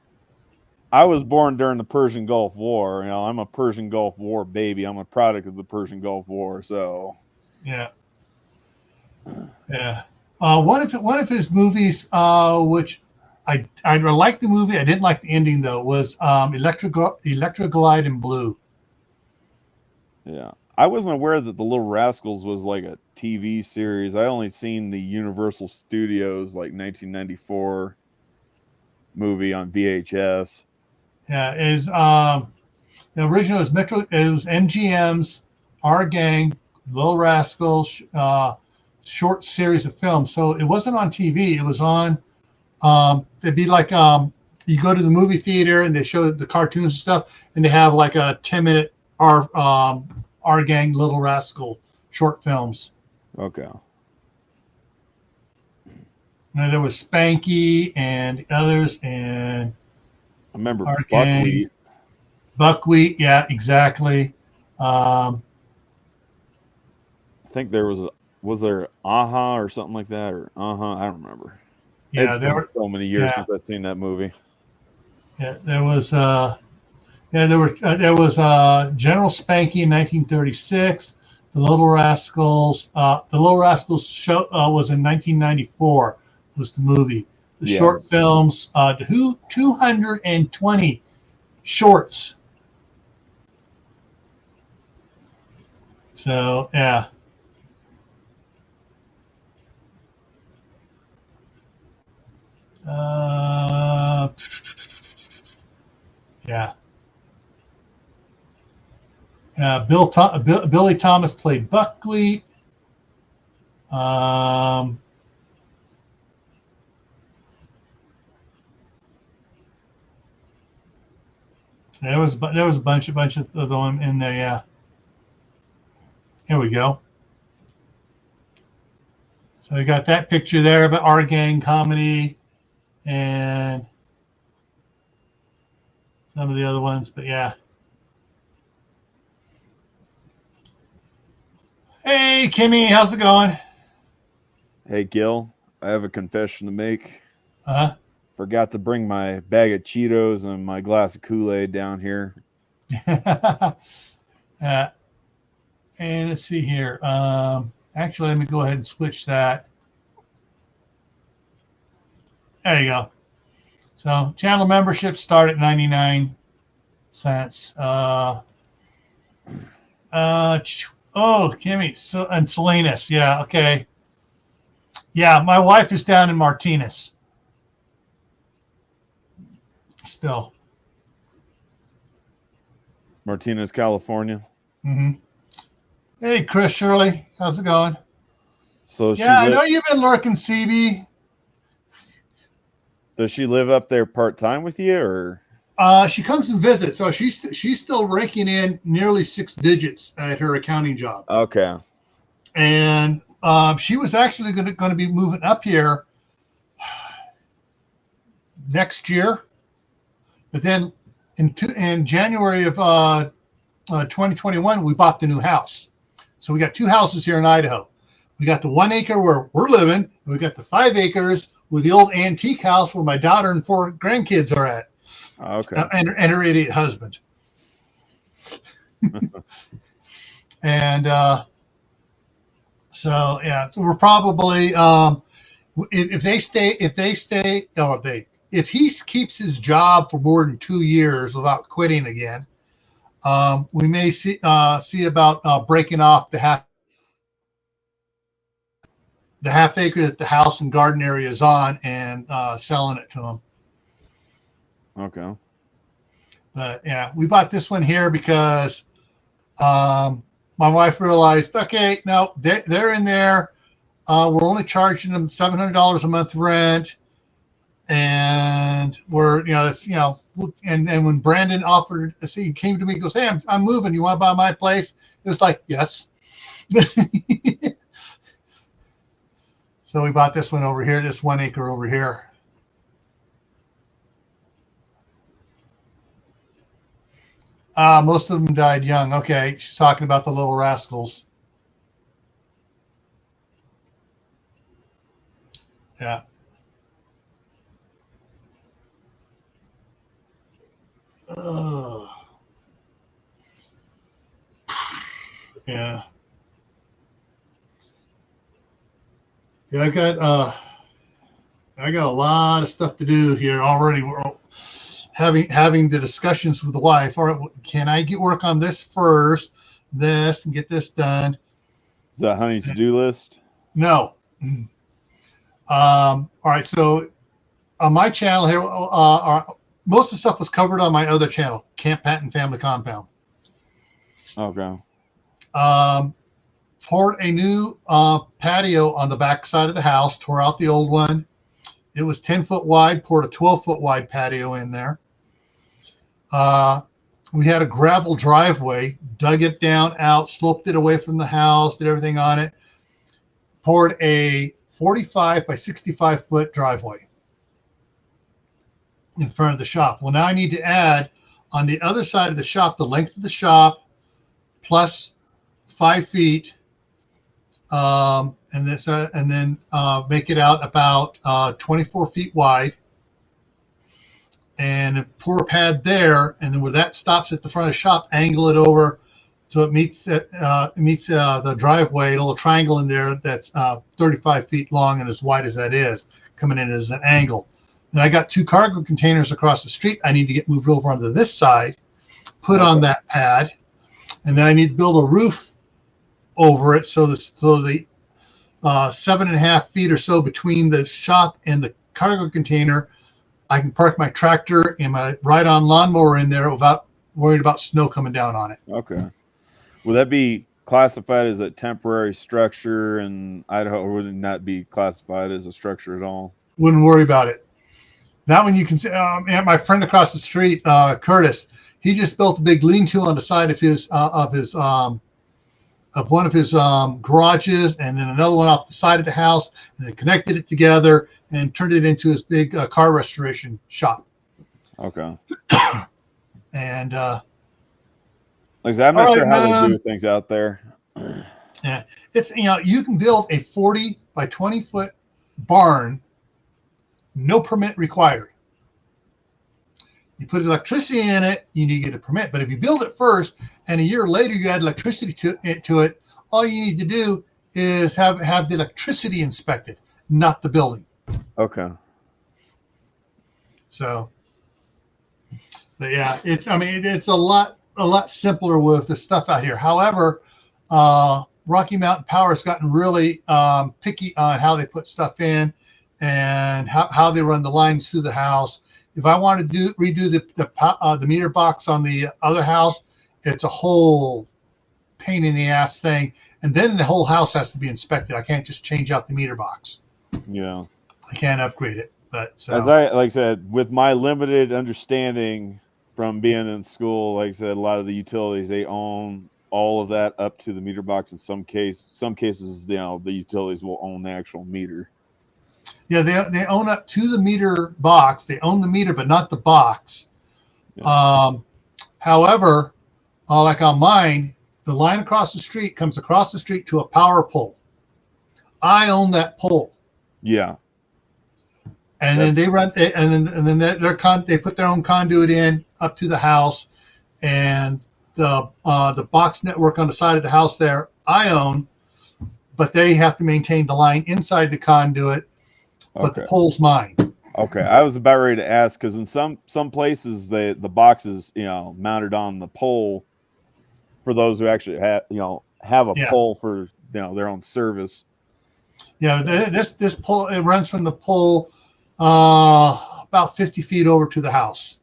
I was born during the Persian Gulf War. You know, I'm a Persian Gulf War baby. I'm a product of the Persian Gulf War. So yeah. One of his movies, which I liked the movie, I didn't like the ending though, was Electroglide in Blue. Yeah. I wasn't aware that the Little Rascals was like a TV series. I only seen the Universal Studios like 1994 movie on VHS. Yeah, the original was It was MGM's Our Gang, Little Rascals, short series of films. So it wasn't on TV. It was on. It'd be like you go to the movie theater and they show the cartoons and stuff, and they have like a 10-minute Our Gang, Little Rascal short films. Okay. And there was Spanky and the others, and I remember Buckwheat. Buckwheat, yeah, exactly. I think there was there Aha or something like that, or I don't remember. Yeah, it's been so many years since I've seen that movie. Yeah, there was there was General Spanky in 1936. The Little Rascals. The Little Rascals show was in 1994. Was the movie? The short films. 220 shorts. So yeah. Yeah. Billy Thomas played Buckwheat. There was a bunch of them in there. Yeah. Here we go. So we got that picture there of an Our Gang comedy and some of the other ones, but yeah. Hey, Kimmy, how's it going? Hey, Gil, I have a confession to make. Forgot to bring my bag of Cheetos and my glass of Kool-Aid down here. And let's see here. Actually, let me go ahead and switch that. There you go. So channel memberships start at 99 cents. Oh, Kimmy, so and Salinas. Yeah, okay. Yeah, my wife is down in Martinez. Still. Martinez, California. Mm-hmm. Hey, Chris Shirley, how's it going? So Yeah, I know you've been lurking, CB. Does she live up there part time with you, or? She comes and visits, so she's still raking in nearly 6 digits at her accounting job. Okay. And she was actually going to be moving up here next year, but then in January of 2021, we bought the new house. So we got 2 houses here in Idaho. We got the 1 acre where we're living, and we got the 5 acres with the old antique house where my daughter and 4 grandkids are at. Okay. And her idiot husband. And so yeah, so we're probably if he keeps his job for more than 2 years without quitting again, we may see about breaking off the half acre that the house and garden area is on and selling it to him. Okay. But yeah, we bought this one here because my wife realized, okay, no, they're in there. We're only charging them $700 a month rent, and and when Brandon offered, he came to me, and goes, hey, I'm moving. You want to buy my place? It was like, yes. So we bought this one over here, this 1 acre over here. Most of them died young. Okay, she's talking about the little rascals. Yeah. Yeah. Yeah, I got a lot of stuff to do here already. We're having the discussions with the wife. All right, can I get work on this first, and get this done? Is that honey to-do list? No. All right, so on my channel here, most of the stuff was covered on my other channel, Camp Patton Family Compound. Okay. Poured a new patio on the back side of the house, tore out the old one. It was 10 foot wide, poured a 12-foot wide patio in there. We had a gravel driveway, dug it down out, sloped it away from the house, did everything on it. Poured a 45 by 65 foot driveway in front of the shop. Well, now I need to add on the other side of the shop, the length of the shop plus 5 feet, and then make it out about 24 feet wide, and pour a pad there, and then where that stops at the front of the shop, angle it over so it meets the driveway, a little triangle in there that's 35 feet long and as wide as that is, coming in as an angle. Then I got 2 cargo containers across the street I need to get moved over onto this side, put on that pad, and then I need to build a roof over it so the 7.5 feet or so between the shop and the cargo container, I can park my tractor and my ride-on lawnmower in there without worried about snow coming down on it. Okay. Would that be classified as a temporary structure in Idaho, or would it not be classified as a structure at all? Wouldn't worry about it. That one you can say. My friend across the street, Curtis, he just built a big lean-to on the side of one of his garages, and then another one off the side of the house, and then connected it together and turned it into his big car restoration shop. Okay. And like I said, I'm not sure how they do things out there. Yeah, it's you can build a 40 by 20 foot barn, no permit required. You put electricity in it, you need to get a permit. But if you build it first and a year later you add electricity to it, all you need to do is have the electricity inspected, not the building. Okay. So, but yeah, it's a lot simpler with the stuff out here. However, Rocky Mountain Power has gotten really picky on how they put stuff in and how they run the lines through the house. If I want to redo the meter box on the other house, it's a whole pain in the ass thing. And then the whole house has to be inspected. I can't just change out the meter box. Yeah. I can't upgrade it. But so. As I said, with my limited understanding from being in school, like I said, a lot of the utilities, they own all of that up to the meter box. In some cases, the utilities will own the actual meter. Yeah, they own up to the meter box. They own the meter, but not the box. Yeah. However, like on mine, the line across the street comes across the street to a power pole. I own that pole. Yeah. And then they run, and then they put their own conduit in up to the house, and the box network on the side of the house there I own, but they have to maintain the line inside the conduit, but the pole's mine. Okay, I was about ready to ask because in some places the box is mounted on the pole for those who actually have a pole for their own service. Yeah, this pole, it runs from the pole about 50 feet over to the house.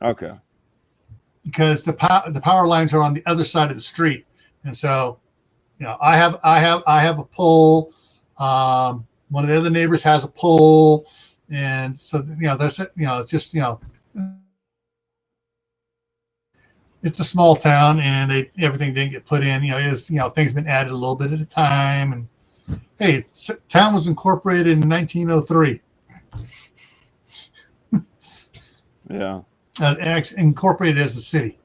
Okay. Because the power lines are on the other side of the street, and so I have a pole. One of the other neighbors has a pole, and so there's it's just it's a small town, and everything didn't get put in. Things been added a little bit at a time, and hey, town was incorporated in 1903. Yeah. Incorporated as a city.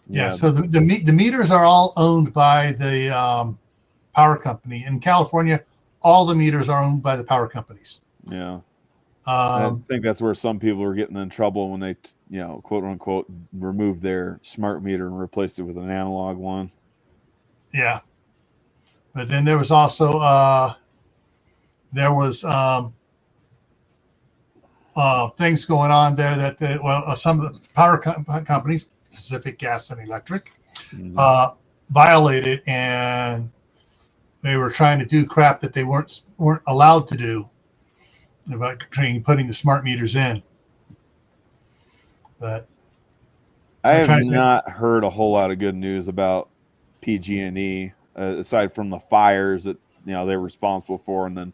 Yeah. So the meters are all owned by the power company. In California, all the meters are owned by the power companies. Yeah. I think that's where some people are getting in trouble when they, quote unquote, removed their smart meter and replaced it with an analog one. Yeah. But then there was also things going on there that some of the power companies, Pacific Gas and Electric, violated, and they were trying to do crap that they weren't allowed to do about putting the smart meters in. But I have not heard a whole lot of good news about PG&E aside from the fires that they're responsible for, and then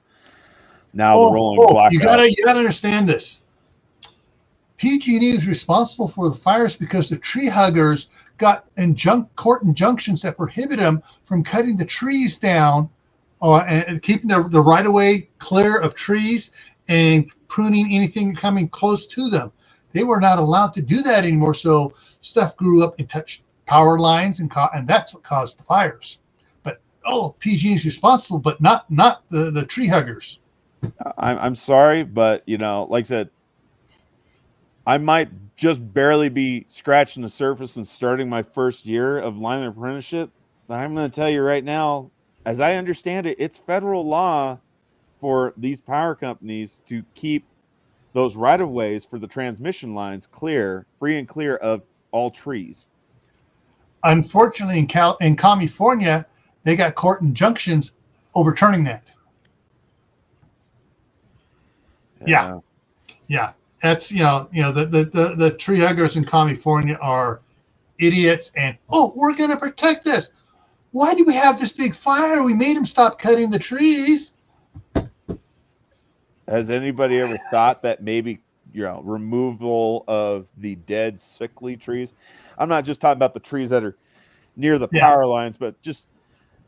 now the rolling blackout. You gotta understand this. PG&E is responsible for the fires because the tree huggers got court injunctions that prohibit them from cutting the trees down, and keeping the right of way clear of trees and pruning anything coming close to them. They were not allowed to do that anymore. So stuff grew up and touched power lines, and that's what caused the fires. But PG&E is responsible, but not the tree huggers. I'm sorry, but like I said, I might just barely be scratching the surface and starting my first year of lineman apprenticeship. But I'm going to tell you right now, as I understand it, it's federal law for these power companies to keep those right of ways for the transmission lines free and clear of all trees. Unfortunately, in California, they got court injunctions overturning that. Yeah. That's the tree huggers in California are idiots, and we're going to protect this. Why do we have this big fire? We made them stop cutting the trees. Has anybody ever thought that maybe removal of the dead sickly trees? I'm not just talking about the trees that are near the power lines, but just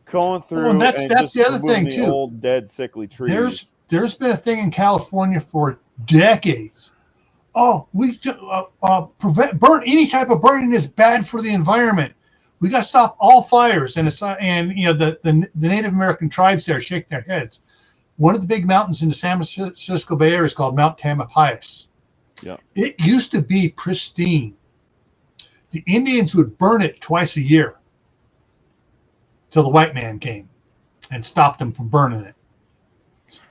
going through. And that's the other thing too. Old dead sickly trees. There's been a thing in California for decades. We burn any type of burning is bad for the environment. We got to stop all fires, and the Native American tribes there shake their heads. One of the big mountains in the San Francisco Bay Area is called Mount Tamalpais. Yeah, it used to be pristine. The Indians would burn it twice a year till the white man came and stopped them from burning it.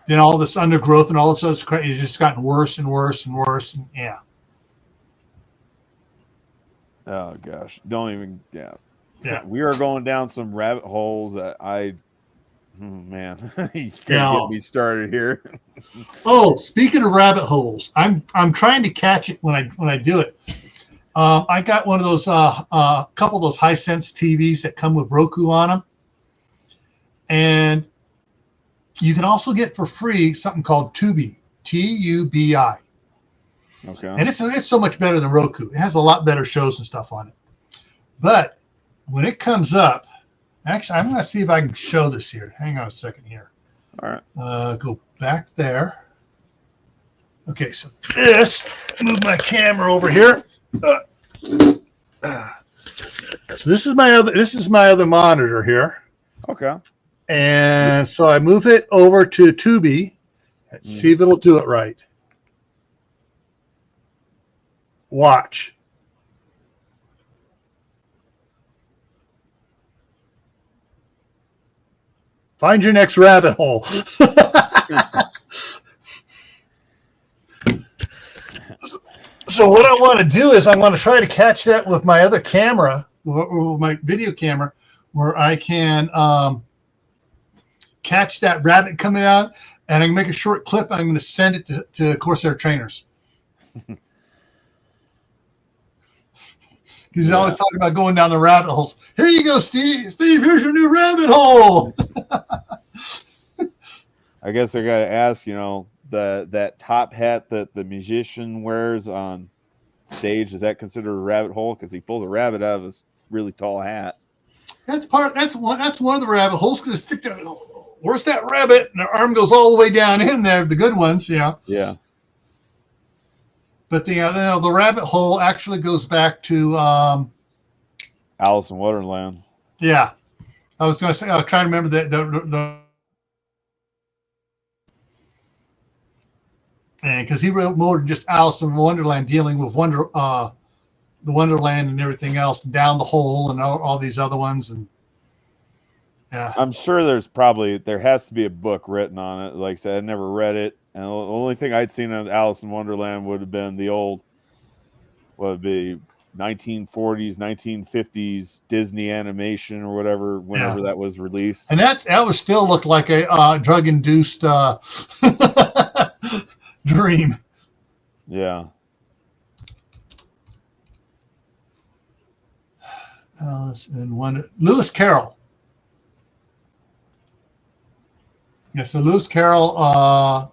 Then all this undergrowth and all this other crap has just gotten worse and worse and worse. And oh gosh, don't even. Yeah. We are going down some rabbit holes that man, you can't get me started here. Speaking of rabbit holes, I'm trying to catch it when I do it. I got one of those, couple of those Hisense TVs that come with Roku on them. And you can also get for free something called Tubi, Tubi. Okay. And it's so much better than Roku. It has a lot better shows and stuff on it. But when it comes up, actually, I'm going to see if I can show this here. Hang on a second here. All right. Go back there. Okay, so move my camera over here. So this is my other monitor here. Okay. And so I move it over to Tubi. Let's see if it'll do it right. Watch. Find your next rabbit hole. So what I want to do is I want to try to catch that with my other camera, with my video camera, where I can catch that rabbit coming out, and I can make a short clip, and I'm going to send it to Corsair trainers. Because he's always talking about going down the rabbit holes. Here you go, Steve. Steve, here's your new rabbit hole. I guess I got to ask, that top hat that the musician wears on stage, is that considered a rabbit hole? Because he pulls a rabbit out of his really tall hat. That's one of the rabbit holes. Because stick there. Where's that rabbit? And their arm goes all the way down in there. The good ones, yeah. Yeah. But the rabbit hole actually goes back to Alice in Wonderland. Yeah, I was going to say. I was trying to remember the and because he wrote more than just Alice in Wonderland, dealing with the Wonderland and everything else, down the hole and all these other ones, and yeah. I'm sure there has to be a book written on it. Like I said, I never read it. And the only thing I'd seen on Alice in Wonderland would have been the old, what would be 1940s, 1950s Disney animation or whatever, whenever that was released. And that was still looked like a drug-induced dream. Yeah. Alice in Wonder. Lewis Carroll. Yeah, so Lewis Carroll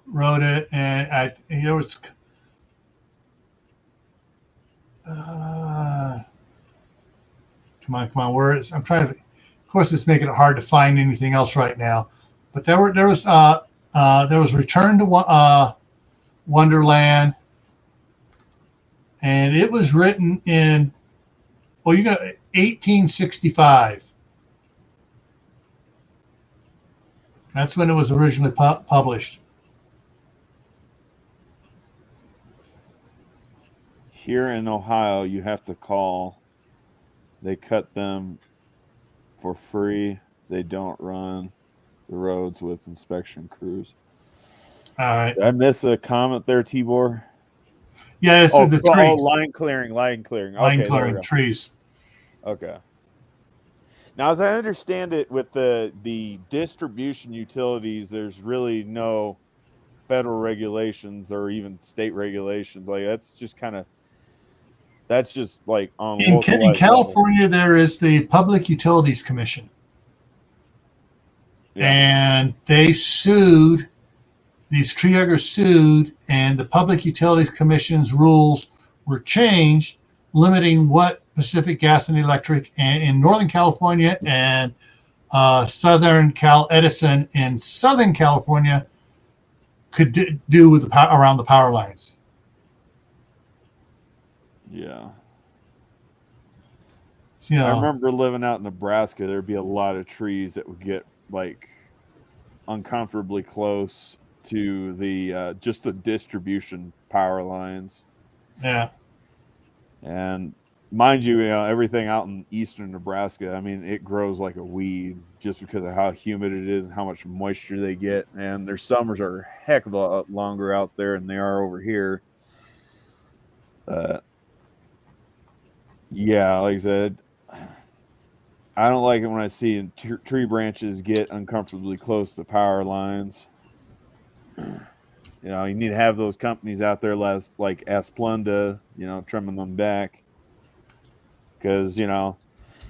wrote it, and there was come on, where is I'm trying to, of course it's making it hard to find anything else right now, but there was Return to Wonderland, and it was written in 1865. That's when it was originally published. Here in Ohio, you have to call. They cut them for free. They don't run the roads with inspection crews. All right. Did I miss a comment there, Tibor? Yeah, it's the trees. Line clearing. Line clearing, trees. Okay. Now, as I understand it, with the distribution utilities, there's really no federal regulations or even state regulations. Like that's just like on in California level. There is the Public Utilities Commission, and they sued. These tree huggers sued, and the Public Utilities Commission's rules were changed, limiting what Pacific Gas and Electric in Northern California and Southern Cal Edison in Southern California could do with around the power lines. Yeah. So, I remember living out in Nebraska. There'd be a lot of trees that would get like uncomfortably close to the just the distribution power lines. Yeah. And mind you, everything out in eastern Nebraska, I mean, it grows like a weed just because of how humid it is and how much moisture they get. And their summers are a heck of a lot longer out there than they are over here. Yeah, like I said, I don't like it when I see tree branches get uncomfortably close to power lines. You need to have those companies out there like Asplunda, trimming them back. because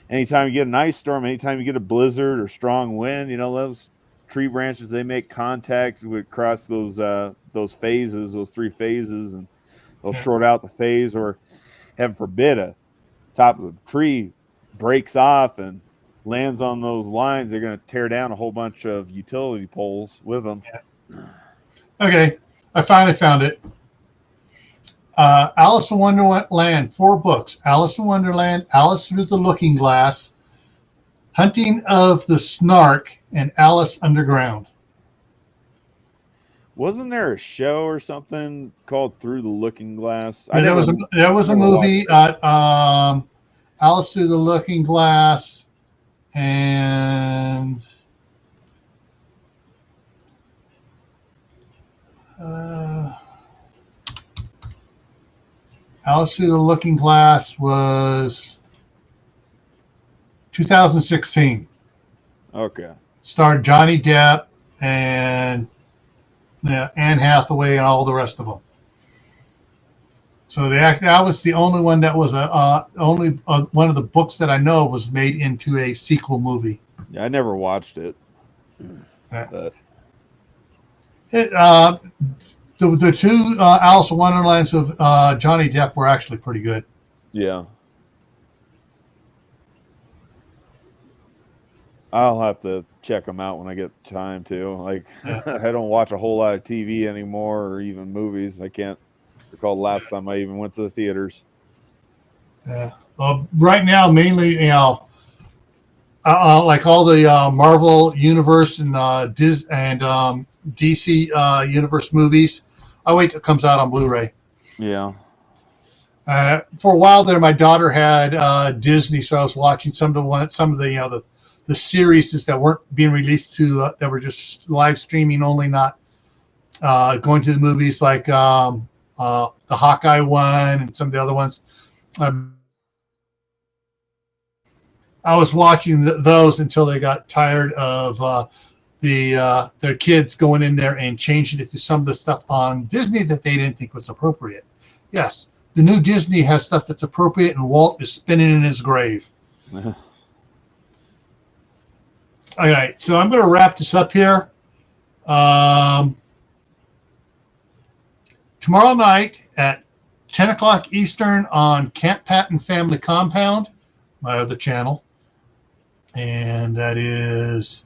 anytime you get an ice storm, anytime you get a blizzard or strong wind, those tree branches, they make contact across those phases, those 3 phases, and they'll short out the phase, or heaven forbid a top of the tree breaks off and lands on those lines. They're going to tear down a whole bunch of utility poles with them. Okay, I finally found it. Alice in Wonderland, 4 books. Alice in Wonderland, Alice Through the Looking Glass, Hunting of the Snark, and Alice Underground. Wasn't there a show or something called Through the Looking Glass? Yeah, there was a movie, Alice Through the Looking Glass, and Alice Through the Looking Glass was 2016. Okay. Starred Johnny Depp and Anne Hathaway and all the rest of them. So that was the only one that was one of the books that I know of was made into a sequel movie. Yeah, I never watched it. The 2 Alice in Wonderlands of Johnny Depp were actually pretty good. Yeah. I'll have to check them out when I get time to. Like, I don't watch a whole lot of TV anymore, or even movies. I can't recall the last time I even went to the theaters. Yeah. Right now, mainly, like all the Marvel Universe and DC Universe movies, I wait till it comes out on Blu-ray. Yeah. For a while there, my daughter had Disney, so I was watching some of the series that weren't being released that were just live streaming only, not going to the movies, like the Hawkeye one and some of the other ones. I was watching those until they got tired of their kids going in there and changing it to some of the stuff on Disney that they didn't think was appropriate. Yes, the new Disney has stuff that's appropriate, and Walt is spinning in his grave. All right, so I'm going to wrap this up here. Tomorrow night at 10 o'clock Eastern on Camp Patton Family Compound, my other channel. And that is,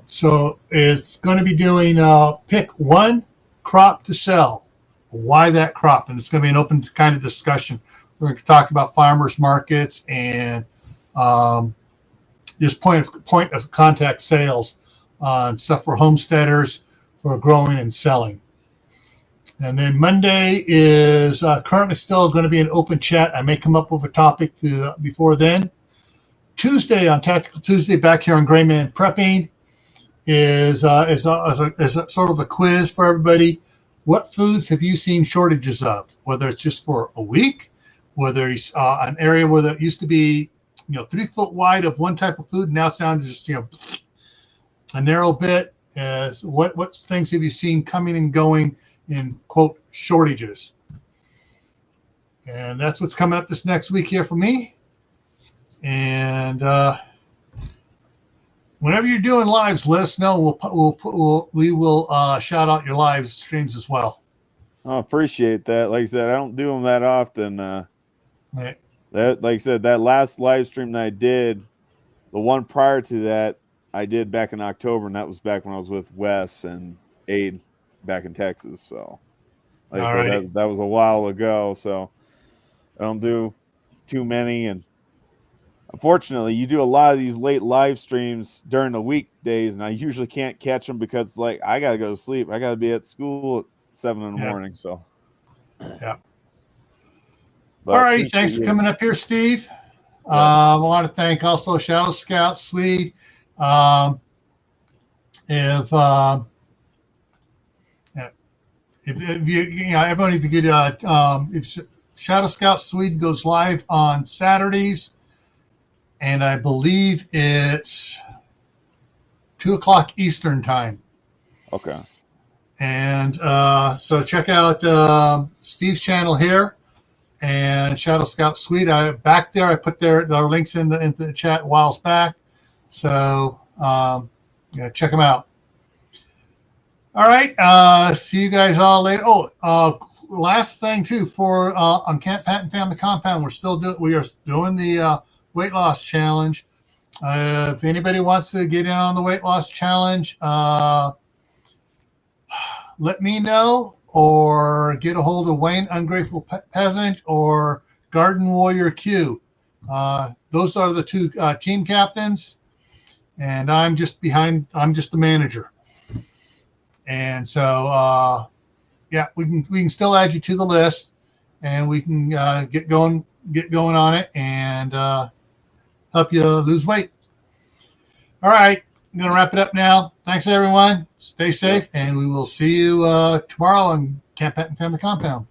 so it's going to be doing pick one crop to sell. Why that crop? And it's going to be an open kind of discussion. We're going to talk about farmers markets and just point of contact sales on stuff for homesteaders for growing and selling. And then Monday is currently still going to be an open chat. I may come up with a topic before then. Tuesday, on Tactical Tuesday, back here on Grayman Prepping, is a sort of a quiz for everybody. What foods have you seen shortages of? Whether it's just for a week, whether it's an area where there used to be 3 foot wide of one type of food, now sounds just a narrow bit. As what things have you seen coming and going in quote shortages? And that's what's coming up this next week here for me. And whenever you're doing lives, let us know. We will shout out your live streams as well. I appreciate that. Like I said, I don't do them that often. Right. That, like I said, that last live stream that I did, the one prior to that, I did back in October, and that was back when I was with Wes and Aid back in Texas. So, like I said, that was a while ago. So, I don't do too many. And unfortunately, you do a lot of these late live streams during the weekdays, and I usually can't catch them because, like, I got to go to sleep. I got to be at school at 7 in the morning. So, yeah. But all right, thanks for coming up here, Steve. I want to thank also Shadow Scout, Swede. If you everyone, if you could, if Shadow Scout Swede goes live on Saturdays, and I believe it's 2 o'clock Eastern time. Okay. And so check out Steve's channel here. and Shadow Scout Suite. I back there. I put their links in the chat a while back. So check them out. All right. See you guys all later. Oh, last thing too for on Camp Patton Family Compound, we are doing the weight loss challenge. If anybody wants to get in on the weight loss challenge, let me know, or get a hold of Wayne Ungrateful Peasant or Garden Warrior Q. Those are the two team captains, and I'm just the manager. And so we can still add you to the list, and we can get going on it and help you lose weight. All right, I'm going to wrap it up now. Thanks, everyone. Stay safe, and we will see you tomorrow on Camp Patton Family Compound.